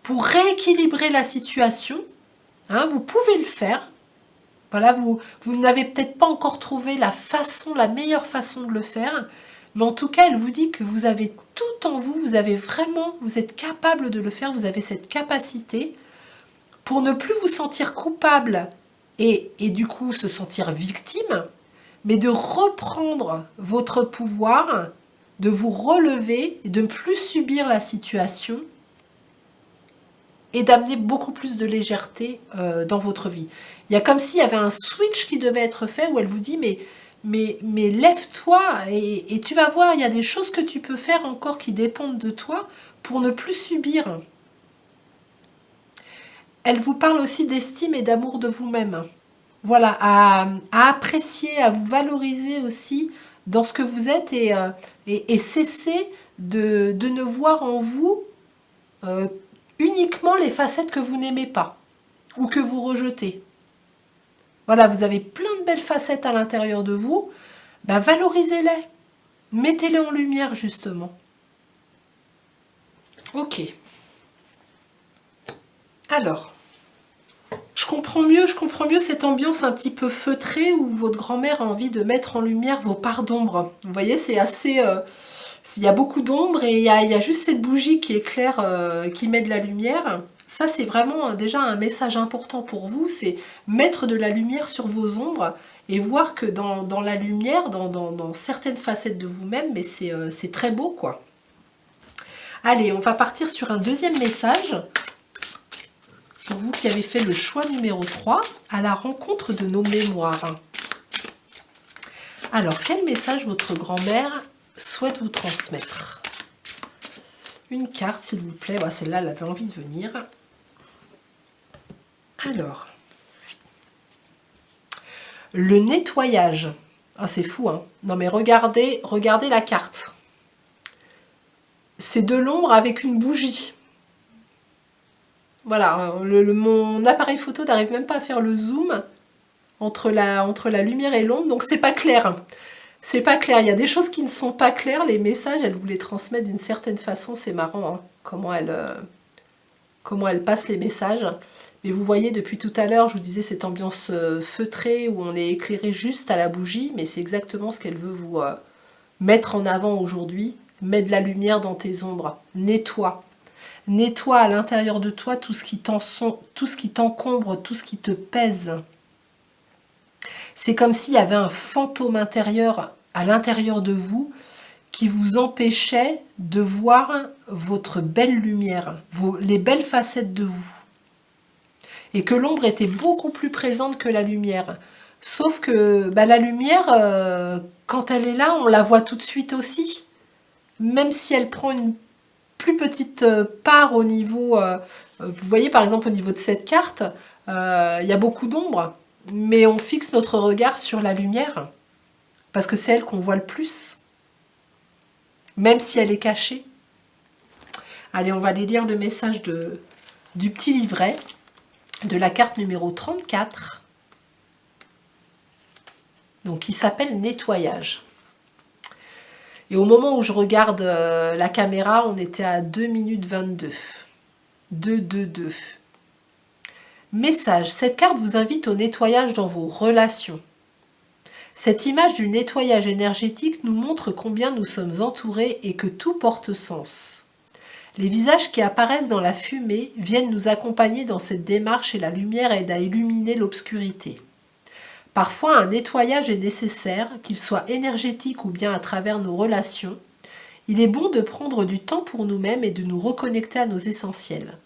[SPEAKER 1] pour rééquilibrer la situation. Hein, vous pouvez le faire. Voilà, vous n'avez peut-être pas encore trouvé la meilleure façon de le faire, mais en tout cas, elle vous dit que vous avez tout en vous, vous êtes capable de le faire, vous avez cette capacité pour ne plus vous sentir coupable et du coup se sentir victime, mais de reprendre votre pouvoir, de vous relever, de ne plus subir la situation et d'amener beaucoup plus de légèreté dans votre vie. Il y a comme s'il y avait un switch qui devait être fait où elle vous dit mais lève-toi et tu vas voir, il y a des choses que tu peux faire encore qui dépendent de toi pour ne plus subir. Elle vous parle aussi d'estime et d'amour de vous-même. Voilà, à apprécier, à vous valoriser aussi dans ce que vous êtes et cesser de ne voir en vous uniquement les facettes que vous n'aimez pas ou que vous rejetez. Voilà, vous avez plein de belles facettes à l'intérieur de vous, bah valorisez-les, mettez-les en lumière justement. Ok. Alors, je comprends mieux cette ambiance un petit peu feutrée où votre grand-mère a envie de mettre en lumière vos parts d'ombre. Vous voyez, c'est assez... il y a beaucoup d'ombre et il y a juste cette bougie qui éclaire, qui met de la lumière. Ça, c'est vraiment déjà un message important pour vous, c'est mettre de la lumière sur vos ombres et voir que dans la lumière, dans certaines facettes de vous-même, mais c'est très beau, quoi. Allez, on va partir sur un deuxième message. Pour vous qui avez fait le choix numéro 3, à la rencontre de nos mémoires. Alors, quel message votre grand-mère souhaite vous transmettre? Une carte, s'il vous plaît. Bah, celle-là, elle avait envie de venir. Alors, le nettoyage. Ah, c'est fou, hein. Non, mais regardez la carte. C'est de l'ombre avec une bougie. Voilà, mon appareil photo n'arrive même pas à faire le zoom entre la lumière et l'ombre, donc c'est pas clair. C'est pas clair, il y a des choses qui ne sont pas claires, les messages, elle vous les transmet d'une certaine façon, c'est marrant, hein, comment elle passe les messages. Mais vous voyez, depuis tout à l'heure, je vous disais cette ambiance feutrée où on est éclairé juste à la bougie, mais c'est exactement ce qu'elle veut vous mettre en avant aujourd'hui. Mets de la lumière dans tes ombres, nettoie. Nettoie à l'intérieur de toi tout ce qui t'encombre, tout ce qui te pèse. C'est comme s'il y avait un fantôme intérieur à l'intérieur de vous qui vous empêchait de voir votre belle lumière, les belles facettes de vous. Et que l'ombre était beaucoup plus présente que la lumière. Sauf que la lumière, quand elle est là, on la voit tout de suite aussi. Même si elle prend une plus petite part au niveau... vous voyez par exemple au niveau de cette carte, il y a beaucoup d'ombre, mais on fixe notre regard sur la lumière, parce que c'est elle qu'on voit le plus, même si elle est cachée. Allez, on va aller lire le message du petit livret, de la carte numéro 34, donc qui s'appelle Nettoyage. Et au moment où je regarde la caméra, on était à 2 minutes 22. 2. Message, cette carte vous invite au nettoyage dans vos relations. Cette image du nettoyage énergétique nous montre combien nous sommes entourés et que tout porte sens. Les visages qui apparaissent dans la fumée viennent nous accompagner dans cette démarche et la lumière aide à illuminer l'obscurité. Parfois, un nettoyage est nécessaire, qu'il soit énergétique ou bien à travers nos relations. Il est bon de prendre du temps pour nous-mêmes et de nous reconnecter à nos essentiels.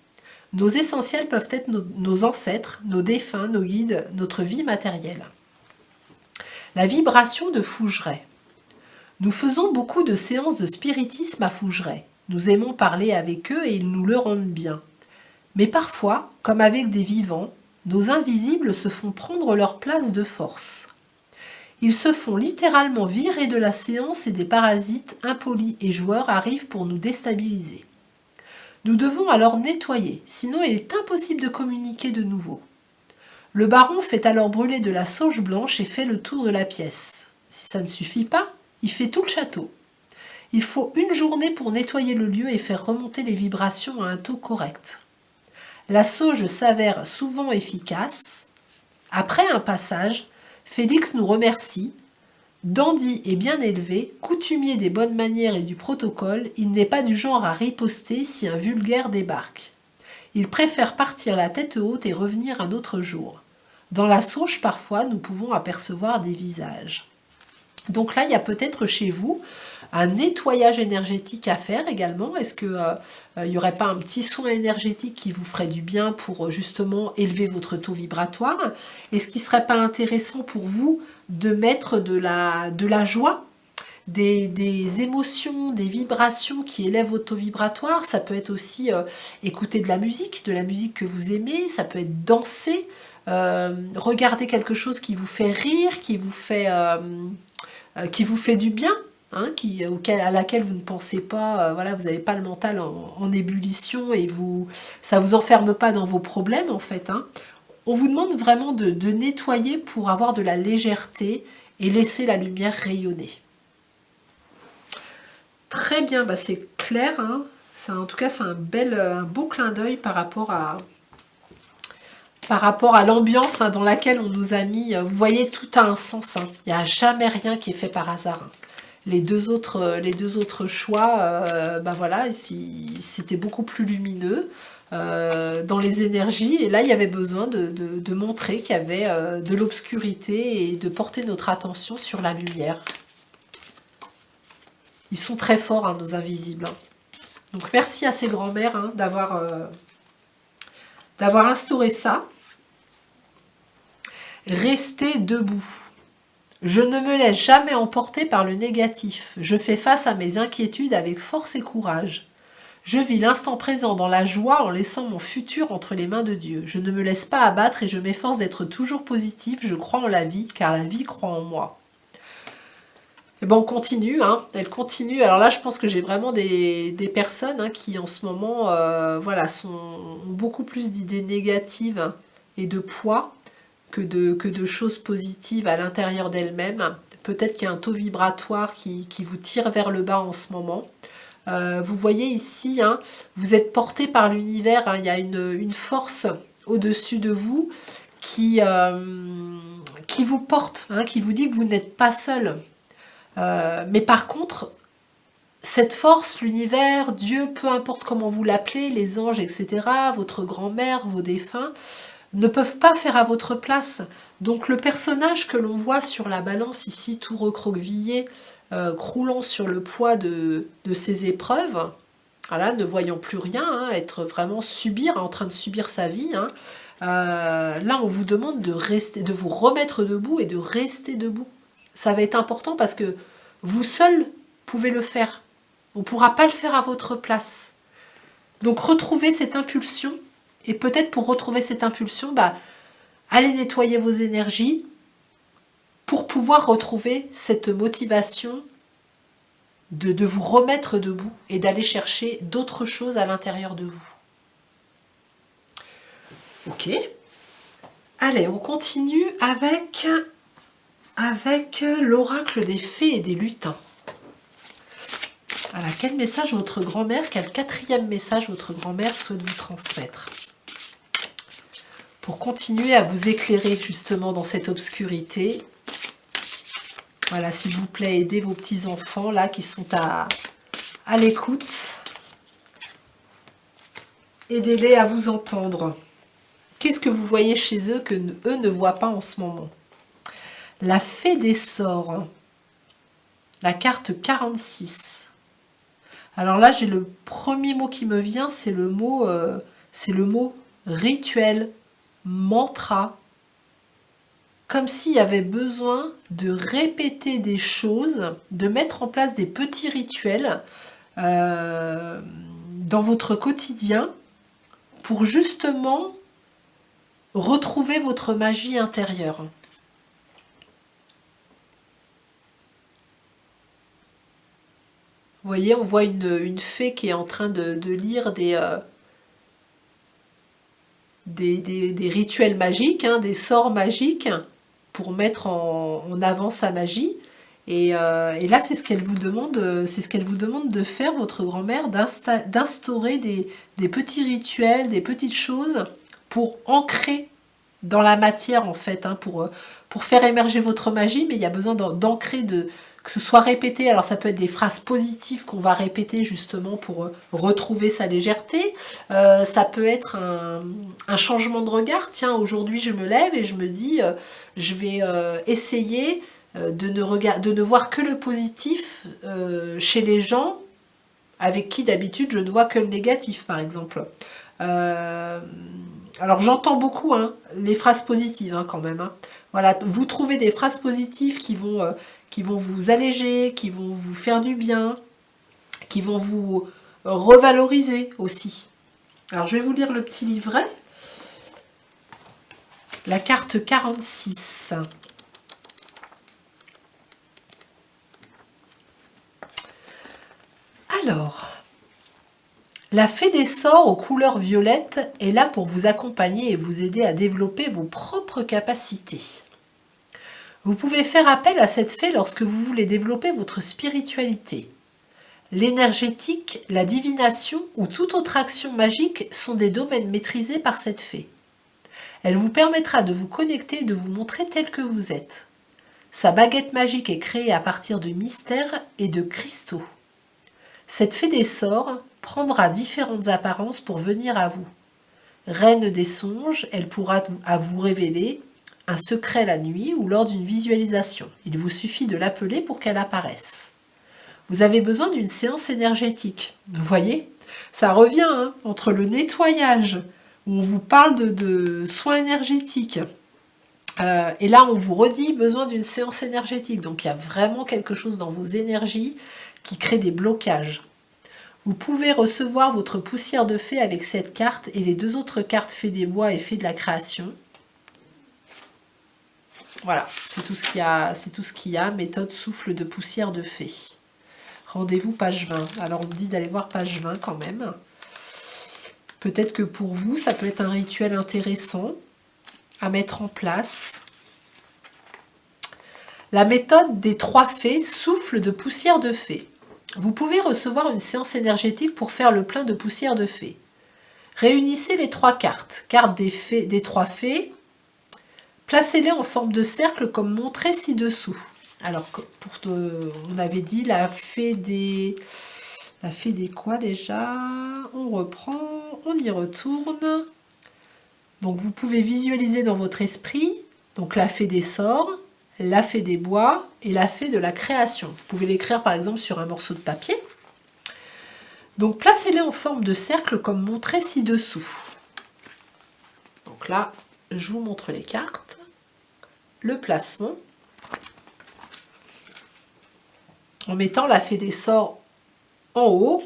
[SPEAKER 1] Nos essentiels peuvent être nos ancêtres, nos défunts, nos guides, notre vie matérielle. La vibration de Fougeray. Nous faisons beaucoup de séances de spiritisme à Fougeray. Nous aimons parler avec eux et ils nous le rendent bien. Mais parfois, comme avec des vivants, nos invisibles se font prendre leur place de force. Ils se font littéralement virer de la séance et des parasites impolis et joueurs arrivent pour nous déstabiliser. Nous devons alors nettoyer, sinon il est impossible de communiquer de nouveau. Le baron fait alors brûler de la sauge blanche et fait le tour de la pièce. Si ça ne suffit pas, il fait tout le château. Il faut une journée pour nettoyer le lieu et faire remonter les vibrations à un taux correct. La sauge s'avère souvent efficace. Après un passage, Félix nous remercie. Dandy et bien élevé, coutumier des bonnes manières et du protocole, il n'est pas du genre à riposter si un vulgaire débarque. Il préfère partir la tête haute et revenir un autre jour. Dans la sauge, parfois, nous pouvons apercevoir des visages. Donc là, il y a peut-être chez vous un nettoyage énergétique à faire également. Est-ce qu'il n'y aurait pas un petit soin énergétique qui vous ferait du bien pour justement élever votre taux vibratoire? Est-ce qu'il ne serait pas intéressant pour vous de mettre de la joie, des émotions, des vibrations qui élèvent votre taux vibratoire? Ça peut être aussi écouter de la musique que vous aimez, ça peut être danser, regarder quelque chose qui vous fait rire, qui vous fait du bien, hein, à laquelle vous ne pensez pas, voilà, vous n'avez pas le mental en ébullition et ça ne vous enferme pas dans vos problèmes en fait. Hein. On vous demande vraiment de nettoyer pour avoir de la légèreté et laisser la lumière rayonner. Très bien, bah c'est clair, hein. En tout cas c'est un beau clin d'œil par rapport à l'ambiance dans laquelle on nous a mis. Vous voyez, tout a un sens. Hein. Il n'y a jamais rien qui est fait par hasard. Hein. Les deux autres choix, ben voilà, c'était beaucoup plus lumineux dans les énergies. Et là, il y avait besoin de montrer qu'il y avait de l'obscurité et de porter notre attention sur la lumière. Ils sont très forts, hein, nos invisibles. Hein. Donc, merci à ces grands-mères hein, d'avoir instauré ça. Restez debout. Je ne me laisse jamais emporter par le négatif. Je fais face à mes inquiétudes avec force et courage. Je vis l'instant présent dans la joie en laissant mon futur entre les mains de Dieu. Je ne me laisse pas abattre et je m'efforce d'être toujours positif. Je crois en la vie, car la vie croit en moi. Et ben on continue, hein. Elle continue. Alors là, je pense que j'ai vraiment des personnes hein, qui en ce moment voilà, ont beaucoup plus d'idées négatives et de poids que de choses positives à l'intérieur d'elles-mêmes. Peut-être qu'il y a un taux vibratoire qui vous tire vers le bas en ce moment. Vous voyez ici, hein, vous êtes porté par l'univers, hein, il y a une force au-dessus de vous qui vous porte, hein, qui vous dit que vous n'êtes pas seul. Mais par contre, cette force, l'univers, Dieu, peu importe comment vous l'appelez, les anges, etc., votre grand-mère, vos défunts, ne peuvent pas faire à votre place. Donc le personnage que l'on voit sur la balance ici, tout recroquevillé, croulant sur le poids de ses épreuves, voilà, ne voyant plus rien, hein, être vraiment en train de subir sa vie, hein, là on vous demande de vous remettre debout et de rester debout. Ça va être important parce que vous seul pouvez le faire. On ne pourra pas le faire à votre place. Donc retrouvez cette impulsion. Et peut-être pour retrouver cette impulsion, allez nettoyer vos énergies pour pouvoir retrouver cette motivation de vous remettre debout et d'aller chercher d'autres choses à l'intérieur de vous. Ok. Allez, on continue avec l'oracle des fées et des lutins. Voilà, quel message votre grand-mère, quel quatrième message votre grand-mère souhaite vous transmettre pour continuer à vous éclairer justement dans cette obscurité. Voilà, s'il vous plaît, aidez vos petits-enfants là qui sont à l'écoute. Aidez-les à vous entendre. Qu'est-ce que vous voyez chez eux que eux ne voient pas en ce moment? La fée des sorts. La carte 46. Alors là, j'ai le premier mot qui me vient, c'est le mot c'est le mot rituel, mantra, comme s'il y avait besoin de répéter des choses, de mettre en place des petits rituels dans votre quotidien pour justement retrouver votre magie intérieure. Vous voyez, on voit une fée qui est en train de lire des rituels magiques, hein, des sorts magiques pour mettre en avant sa magie. Et là, c'est ce qu'elle vous demande, c'est ce qu'elle vous demande de faire, votre grand-mère, d'instaurer des petits rituels, des petites choses pour ancrer dans la matière, en fait, hein, pour faire émerger votre magie, mais il y a besoin d'ancrer, que ce soit répété. Alors ça peut être des phrases positives qu'on va répéter justement pour retrouver sa légèreté. Ça peut être un changement de regard. Tiens, aujourd'hui je me lève et je me dis, je vais essayer de ne voir que le positif chez les gens avec qui d'habitude je ne vois que le négatif, par exemple. Alors j'entends beaucoup hein, les phrases positives hein, quand même. Hein. Voilà, vous trouvez des phrases positives qui vont vous alléger, qui vont vous faire du bien, qui vont vous revaloriser aussi. Alors je vais vous lire le petit livret. La carte 46. Alors, la fée des sorts aux couleurs violettes est là pour vous accompagner et vous aider à développer vos propres capacités. Vous pouvez faire appel à cette fée lorsque vous voulez développer votre spiritualité. L'énergétique, la divination ou toute autre action magique sont des domaines maîtrisés par cette fée. Elle vous permettra de vous connecter et de vous montrer tel que vous êtes. Sa baguette magique est créée à partir de mystères et de cristaux. Cette fée des sorts prendra différentes apparences pour venir à vous. Reine des songes, elle pourra vous révéler un secret la nuit ou lors d'une visualisation. Il vous suffit de l'appeler pour qu'elle apparaisse. Vous avez besoin d'une séance énergétique. Vous voyez, ça revient hein, entre le nettoyage, où on vous parle de soins énergétiques, et là on vous redit besoin d'une séance énergétique. Donc il y a vraiment quelque chose dans vos énergies qui crée des blocages. Vous pouvez recevoir votre poussière de fée avec cette carte et les deux autres cartes fée des bois et fée de la création. Voilà, c'est tout ce qu'il y a, méthode souffle de poussière de fée. Rendez-vous page 20. Alors on me dit d'aller voir page 20 quand même. Peut-être que pour vous, ça peut être un rituel intéressant à mettre en place. La méthode des 3 fées, souffle de poussière de fée. Vous pouvez recevoir une séance énergétique pour faire le plein de poussière de fée. Réunissez les 3 cartes. Carte des 3 fées. Placez-les en forme de cercle comme montré ci-dessous. Alors, on avait dit la fée des quoi déjà? On reprend, on y retourne. Donc, vous pouvez visualiser dans votre esprit donc la fée des sorts, la fée des bois et la fée de la création. Vous pouvez l'écrire par exemple sur un morceau de papier. Donc, placez-les en forme de cercle comme montré ci-dessous. Donc là, je vous montre les cartes. Le placement. En mettant la fée des sorts en haut,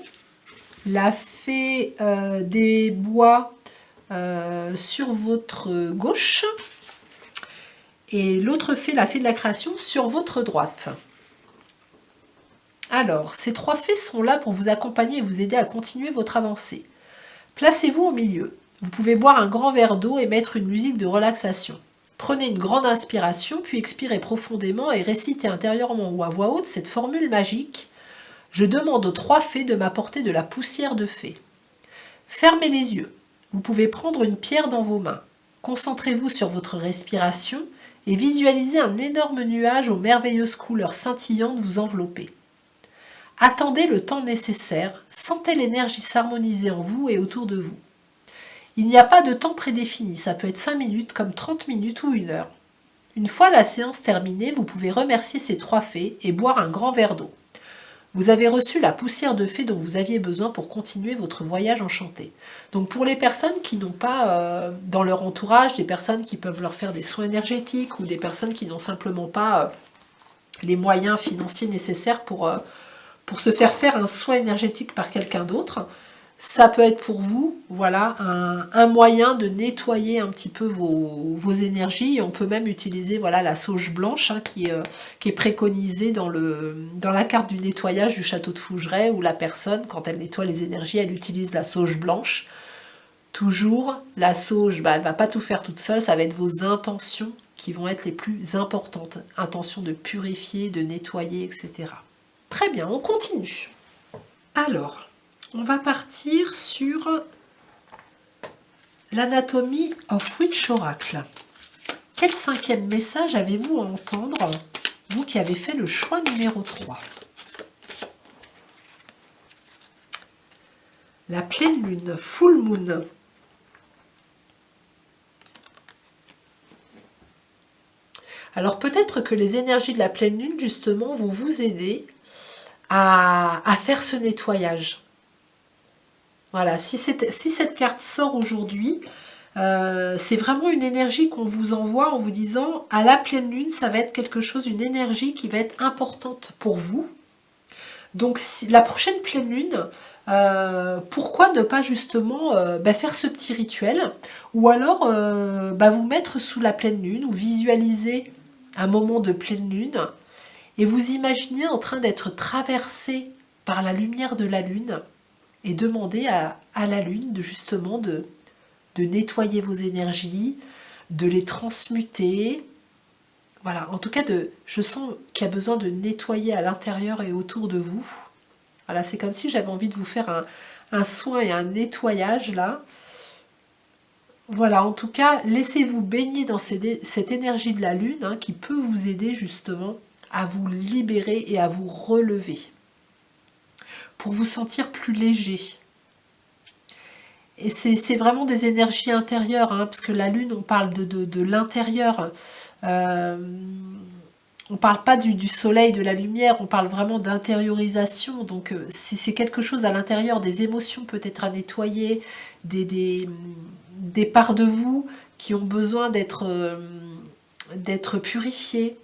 [SPEAKER 1] la fée des bois sur votre gauche et l'autre fée, la fée de la création, sur votre droite. Alors, ces 3 fées sont là pour vous accompagner et vous aider à continuer votre avancée. Placez-vous au milieu. Vous pouvez boire un grand verre d'eau et mettre une musique de relaxation. Prenez une grande inspiration, puis expirez profondément et récitez intérieurement ou à voix haute cette formule magique. Je demande aux 3 fées de m'apporter de la poussière de fée. Fermez les yeux. Vous pouvez prendre une pierre dans vos mains. Concentrez-vous sur votre respiration et visualisez un énorme nuage aux merveilleuses couleurs scintillantes vous envelopper. Attendez le temps nécessaire, sentez l'énergie s'harmoniser en vous et autour de vous. Il n'y a pas de temps prédéfini, ça peut être 5 minutes comme 30 minutes ou 1 heure. Une fois la séance terminée, vous pouvez remercier ces 3 fées et boire un grand verre d'eau. Vous avez reçu la poussière de fée dont vous aviez besoin pour continuer votre voyage enchanté. Donc pour les personnes qui n'ont pas dans leur entourage des personnes qui peuvent leur faire des soins énergétiques ou des personnes qui n'ont simplement pas les moyens financiers nécessaires pour se faire un soin énergétique par quelqu'un d'autre, ça peut être pour vous, voilà, un moyen de nettoyer un petit peu vos énergies. Et on peut même utiliser, voilà, la sauge blanche qui est préconisée dans la carte du nettoyage du château de Fougeray, où la personne, quand elle nettoie les énergies, elle utilise la sauge blanche. Toujours, la sauge, elle ne va pas tout faire toute seule, ça va être vos intentions qui vont être les plus importantes. Intention de purifier, de nettoyer, etc. Très bien, on continue. Alors, on va partir sur l'anatomie of Witch Oracle. Quel 5e message avez-vous à entendre, vous qui avez fait le choix numéro 3? La pleine lune, full moon. Alors peut-être que les énergies de la pleine lune, justement, vont vous aider à faire ce nettoyage. Voilà, si cette carte sort aujourd'hui, c'est vraiment une énergie qu'on vous envoie en vous disant, à la pleine lune, ça va être quelque chose, une énergie qui va être importante pour vous. Donc la prochaine pleine lune, pourquoi ne pas justement faire ce petit rituel, ou alors vous mettre sous la pleine lune, ou visualiser un moment de pleine lune, et vous imaginez en train d'être traversé par la lumière de la lune, et demander à la lune justement de nettoyer vos énergies, de les transmuter. Voilà, en tout cas, je sens qu'il y a besoin de nettoyer à l'intérieur et autour de vous. Voilà, c'est comme si j'avais envie de vous faire un soin et un nettoyage là. Voilà, en tout cas, laissez-vous baigner dans cette énergie de la lune qui peut vous aider justement à vous libérer et à vous relever, pour vous sentir plus léger. Et c'est vraiment des énergies intérieures, parce que la lune, on parle de l'intérieur. On ne parle pas du soleil, de la lumière, on parle vraiment d'intériorisation. Donc c'est quelque chose à l'intérieur, des émotions peut-être à nettoyer, des parts de vous qui ont besoin d'être purifiées.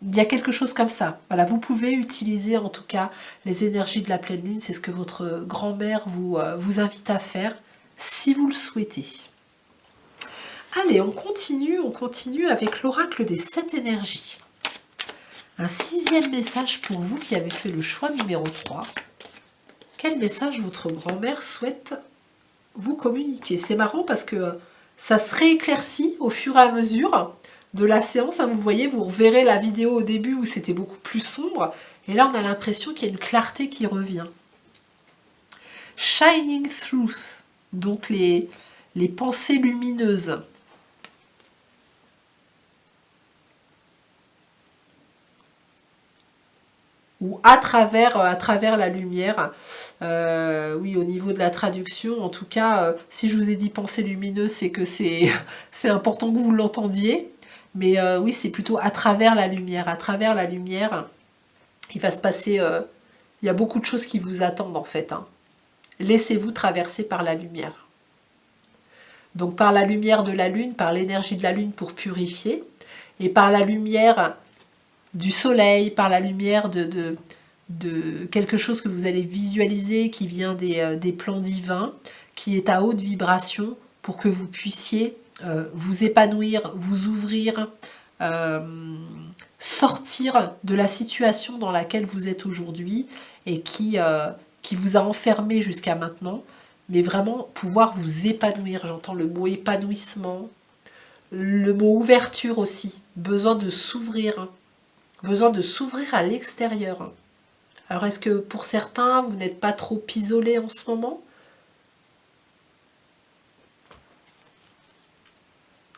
[SPEAKER 1] Il y a quelque chose comme ça. Voilà, vous pouvez utiliser en tout cas les énergies de la pleine lune. C'est ce que votre grand-mère vous invite à faire si vous le souhaitez. Allez, on continue avec l'oracle des 7 énergies. Un 6e message pour vous qui avez fait le choix numéro 3. Quel message votre grand-mère souhaite vous communiquer? C'est marrant parce que ça se rééclaircit au fur et à mesure de la séance. Vous voyez, vous reverrez la vidéo au début où c'était beaucoup plus sombre. Et là, on a l'impression qu'il y a une clarté qui revient. Shining Truth, donc les pensées lumineuses. Ou à travers la lumière. Oui, au niveau de la traduction, en tout cas, si je vous ai dit pensée lumineuse, c'est que c'est important que vous l'entendiez. Mais oui, c'est plutôt à travers la lumière. À travers la lumière, il va se passer... il y a beaucoup de choses qui vous attendent en fait. Laissez-vous traverser par la lumière. Donc par la lumière de la lune, par l'énergie de la lune pour purifier, et par la lumière du soleil, par la lumière de quelque chose que vous allez visualiser qui vient des plans divins, qui est à haute vibration, pour que vous puissiez vous épanouir, vous ouvrir, sortir de la situation dans laquelle vous êtes aujourd'hui et qui vous a enfermé jusqu'à maintenant, mais vraiment pouvoir vous épanouir. J'entends le mot épanouissement, le mot ouverture aussi, besoin de s'ouvrir à l'extérieur. Alors est-ce que pour certains, vous n'êtes pas trop isolés en ce moment?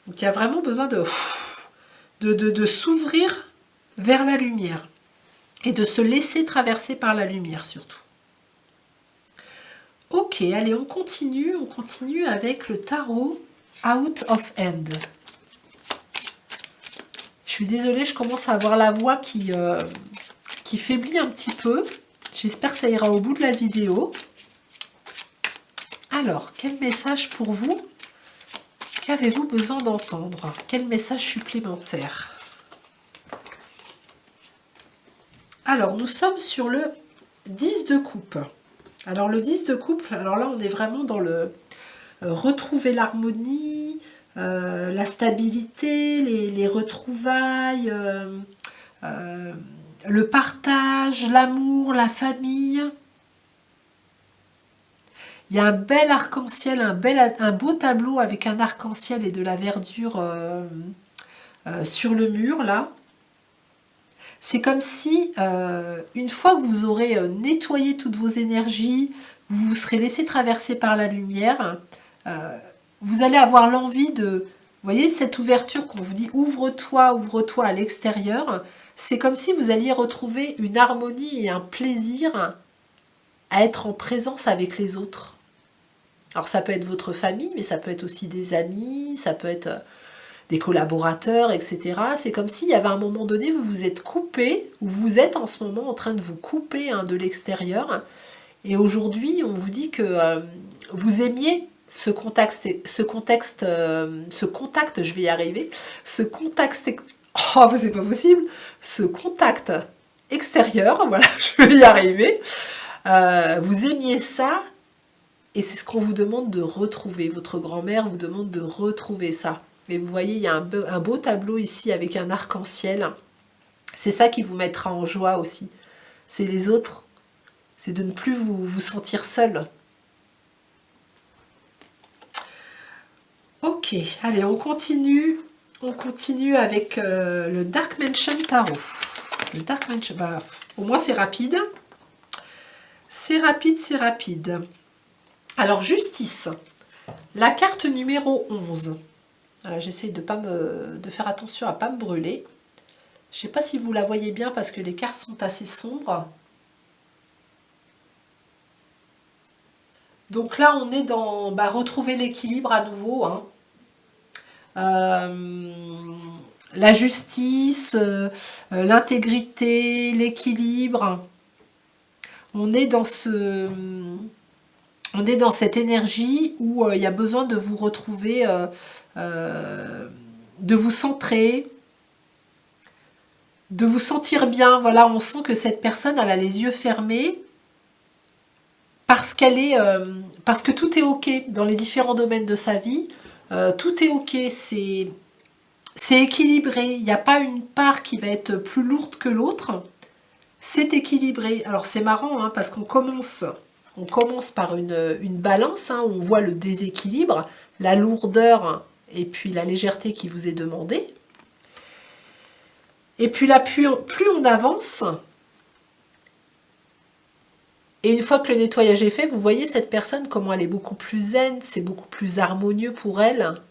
[SPEAKER 1] Donc il y a vraiment besoin de s'ouvrir vers la lumière et de se laisser traverser par la lumière surtout. Ok, allez, on continue avec le tarot Out of Hand. Je suis désolée, je commence à avoir la voix qui qui faiblit un petit peu. J'espère que ça ira au bout de la vidéo. Alors, quel message pour vous? Qu'avez-vous besoin d'entendre? Quel message supplémentaire? Alors, nous sommes sur le 10 de coupe. Alors, le 10 de coupe, alors là, on est vraiment dans le retrouver l'harmonie, la stabilité, les retrouvailles, le partage, l'amour, la famille. Il y a un bel arc-en-ciel, un beau tableau avec un arc-en-ciel et de la verdure sur le mur, là. C'est comme si, une fois que vous aurez nettoyé toutes vos énergies, vous vous serez laissé traverser par la lumière, vous allez avoir l'envie de... Vous voyez cette ouverture qu'on vous dit « ouvre-toi à l'extérieur », c'est comme si vous alliez retrouver une harmonie et un plaisir à être en présence avec les autres. Alors ça peut être votre famille, mais ça peut être aussi des amis, ça peut être des collaborateurs, etc. C'est comme s'il y avait un moment donné, vous vous êtes coupé, ou vous êtes en ce moment en train de vous couper de l'extérieur. Et aujourd'hui, on vous dit que vous aimiez ce contact, je vais y arriver, ce contact, oh, c'est pas possible, ce contact extérieur, voilà, je vais y arriver. Vous aimiez ça, et c'est ce qu'on vous demande de retrouver. Votre grand-mère vous demande de retrouver ça. Et vous voyez, il y a un beau tableau ici avec un arc-en-ciel. C'est ça qui vous mettra en joie aussi. C'est les autres. C'est de ne plus vous sentir seul. Ok, allez, on continue. On continue avec le Dark Mansion Tarot. Le Dark Mansion, bah, au moins c'est rapide. C'est rapide. Alors, justice. La carte numéro 11. J'essaie de faire attention à ne pas me brûler. Je ne sais pas si vous la voyez bien parce que les cartes sont assez sombres. Donc là, on est dans retrouver l'équilibre à nouveau. Hein. La justice, l'intégrité, l'équilibre. On est dans cette énergie où il y a besoin de vous retrouver, de vous centrer, de vous sentir bien. Voilà, on sent que cette personne, elle a les yeux fermés parce que tout est ok dans les différents domaines de sa vie. Tout est ok, c'est équilibré. Il n'y a pas une part qui va être plus lourde que l'autre. C'est équilibré. Alors c'est marrant hein, parce qu'on commence par une balance, hein, où on voit le déséquilibre, la lourdeur et puis la légèreté qui vous est demandée. Et puis là, plus on avance, et une fois que le nettoyage est fait, vous voyez cette personne, comment elle est beaucoup plus zen, c'est beaucoup plus harmonieux pour elle.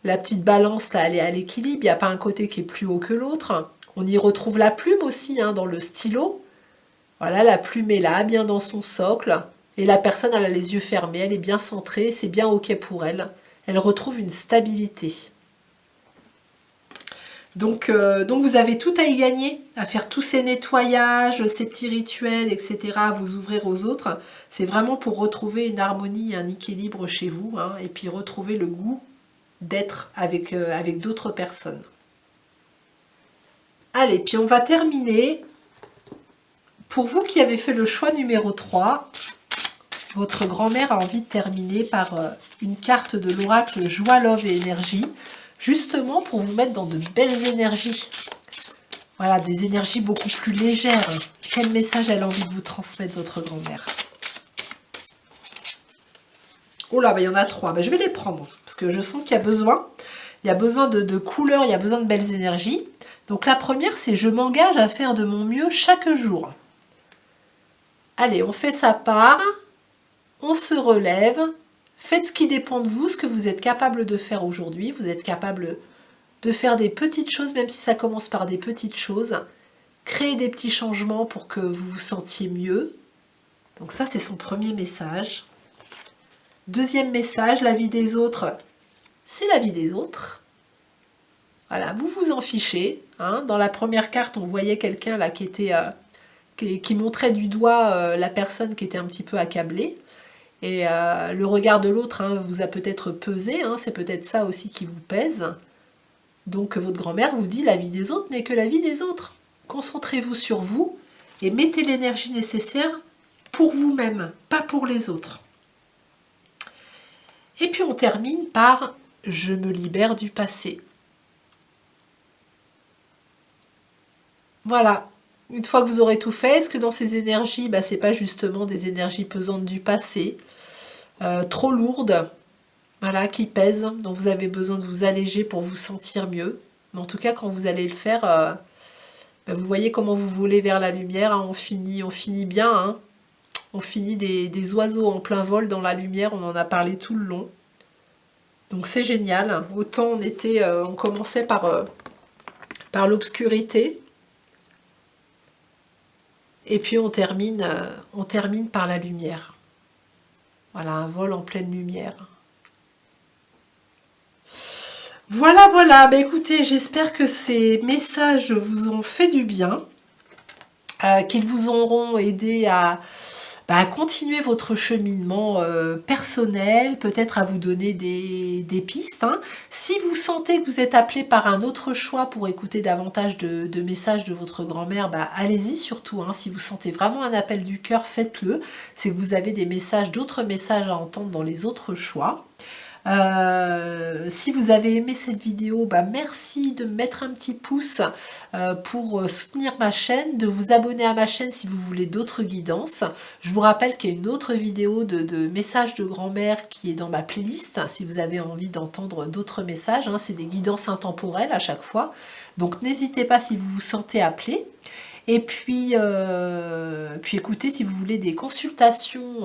[SPEAKER 1] La petite balance, là, elle est à l'équilibre, il n'y a pas un côté qui est plus haut que l'autre. On y retrouve la plume aussi, hein, dans le stylo. Voilà, la plume est là, bien dans son socle. Et la personne, elle a les yeux fermés, elle est bien centrée, c'est bien ok pour elle. Elle retrouve une stabilité. Donc vous avez tout à y gagner, à faire tous ces nettoyages, ces petits rituels, etc., à vous ouvrir aux autres. C'est vraiment pour retrouver une harmonie, un équilibre chez vous, hein, et puis retrouver le goût d'être avec d'autres personnes. Allez, puis on va terminer. Pour vous qui avez fait le choix numéro 3, votre grand-mère a envie de terminer par une carte de l'oracle Joie, Love et Énergie, justement pour vous mettre dans de belles énergies. Voilà, des énergies beaucoup plus légères. Quel message elle a envie de vous transmettre, votre grand-mère? Oh là, il y en a 3. Je vais les prendre, parce que je sens qu'il y a besoin. Il y a besoin de couleurs, il y a besoin de belles énergies. Donc la première, c'est « Je m'engage à faire de mon mieux chaque jour ». Allez, on fait sa part, on se relève, faites ce qui dépend de vous, ce que vous êtes capable de faire aujourd'hui. Vous êtes capable de faire des petites choses, même si ça commence par des petites choses. Créer des petits changements pour que vous vous sentiez mieux. Donc ça, c'est son premier message. Deuxième message, la vie des autres, c'est la vie des autres. Voilà, vous vous en fichez. Hein. Dans la première carte, on voyait quelqu'un là qui était qui montrait du doigt la personne qui était un petit peu accablée. Et le regard de l'autre hein, vous a peut-être pesé, hein, c'est peut-être ça aussi qui vous pèse. Donc votre grand-mère vous dit la vie des autres n'est que la vie des autres. Concentrez-vous sur vous et mettez l'énergie nécessaire pour vous-même, pas pour les autres. Et puis on termine par « Je me libère du passé ». Voilà. Une fois que vous aurez tout fait, est-ce que dans ces énergies, c'est pas justement des énergies pesantes du passé, trop lourdes, voilà, qui pèsent, dont vous avez besoin de vous alléger pour vous sentir mieux. Mais en tout cas, quand vous allez le faire, vous voyez comment vous volez vers la lumière, hein, on finit bien, hein. On finit des oiseaux en plein vol dans la lumière, on en a parlé tout le long. Donc c'est génial. Autant on commençait par l'obscurité, et puis on termine par la lumière. Voilà, un vol en pleine lumière. Voilà. Écoutez, j'espère que ces messages vous ont fait du bien, qu'ils vous auront aidé à continuer votre cheminement personnel, peut-être à vous donner des pistes. Hein. Si vous sentez que vous êtes appelé par un autre choix pour écouter davantage de messages de votre grand-mère, allez-y surtout. Hein. Si vous sentez vraiment un appel du cœur, faites-le. C'est que vous avez d'autres messages à entendre dans les autres choix. Si vous avez aimé cette vidéo, merci de mettre un petit pouce pour soutenir ma chaîne, de vous abonner à ma chaîne si vous voulez d'autres guidances. Je vous rappelle qu'il y a une autre vidéo de messages de grand-mère qui est dans ma playlist, si vous avez envie d'entendre d'autres messages, hein, c'est des guidances intemporelles à chaque fois. Donc n'hésitez pas si vous vous sentez appelé. Et puis écoutez, si vous voulez des consultations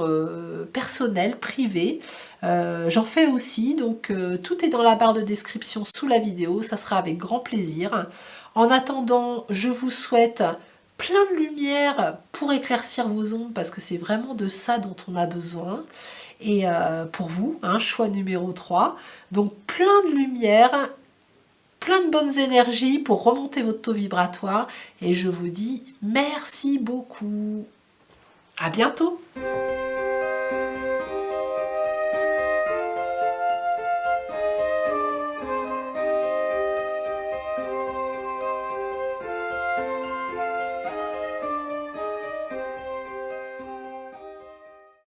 [SPEAKER 1] personnelles, privées, j'en fais aussi, donc tout est dans la barre de description sous la vidéo, ça sera avec grand plaisir. En attendant, je vous souhaite plein de lumière pour éclaircir vos ombres, parce que c'est vraiment de ça dont on a besoin. Et pour vous, hein, choix numéro 3, donc plein de lumière, plein de bonnes énergies pour remonter votre taux vibratoire. Et je vous dis merci beaucoup. À bientôt.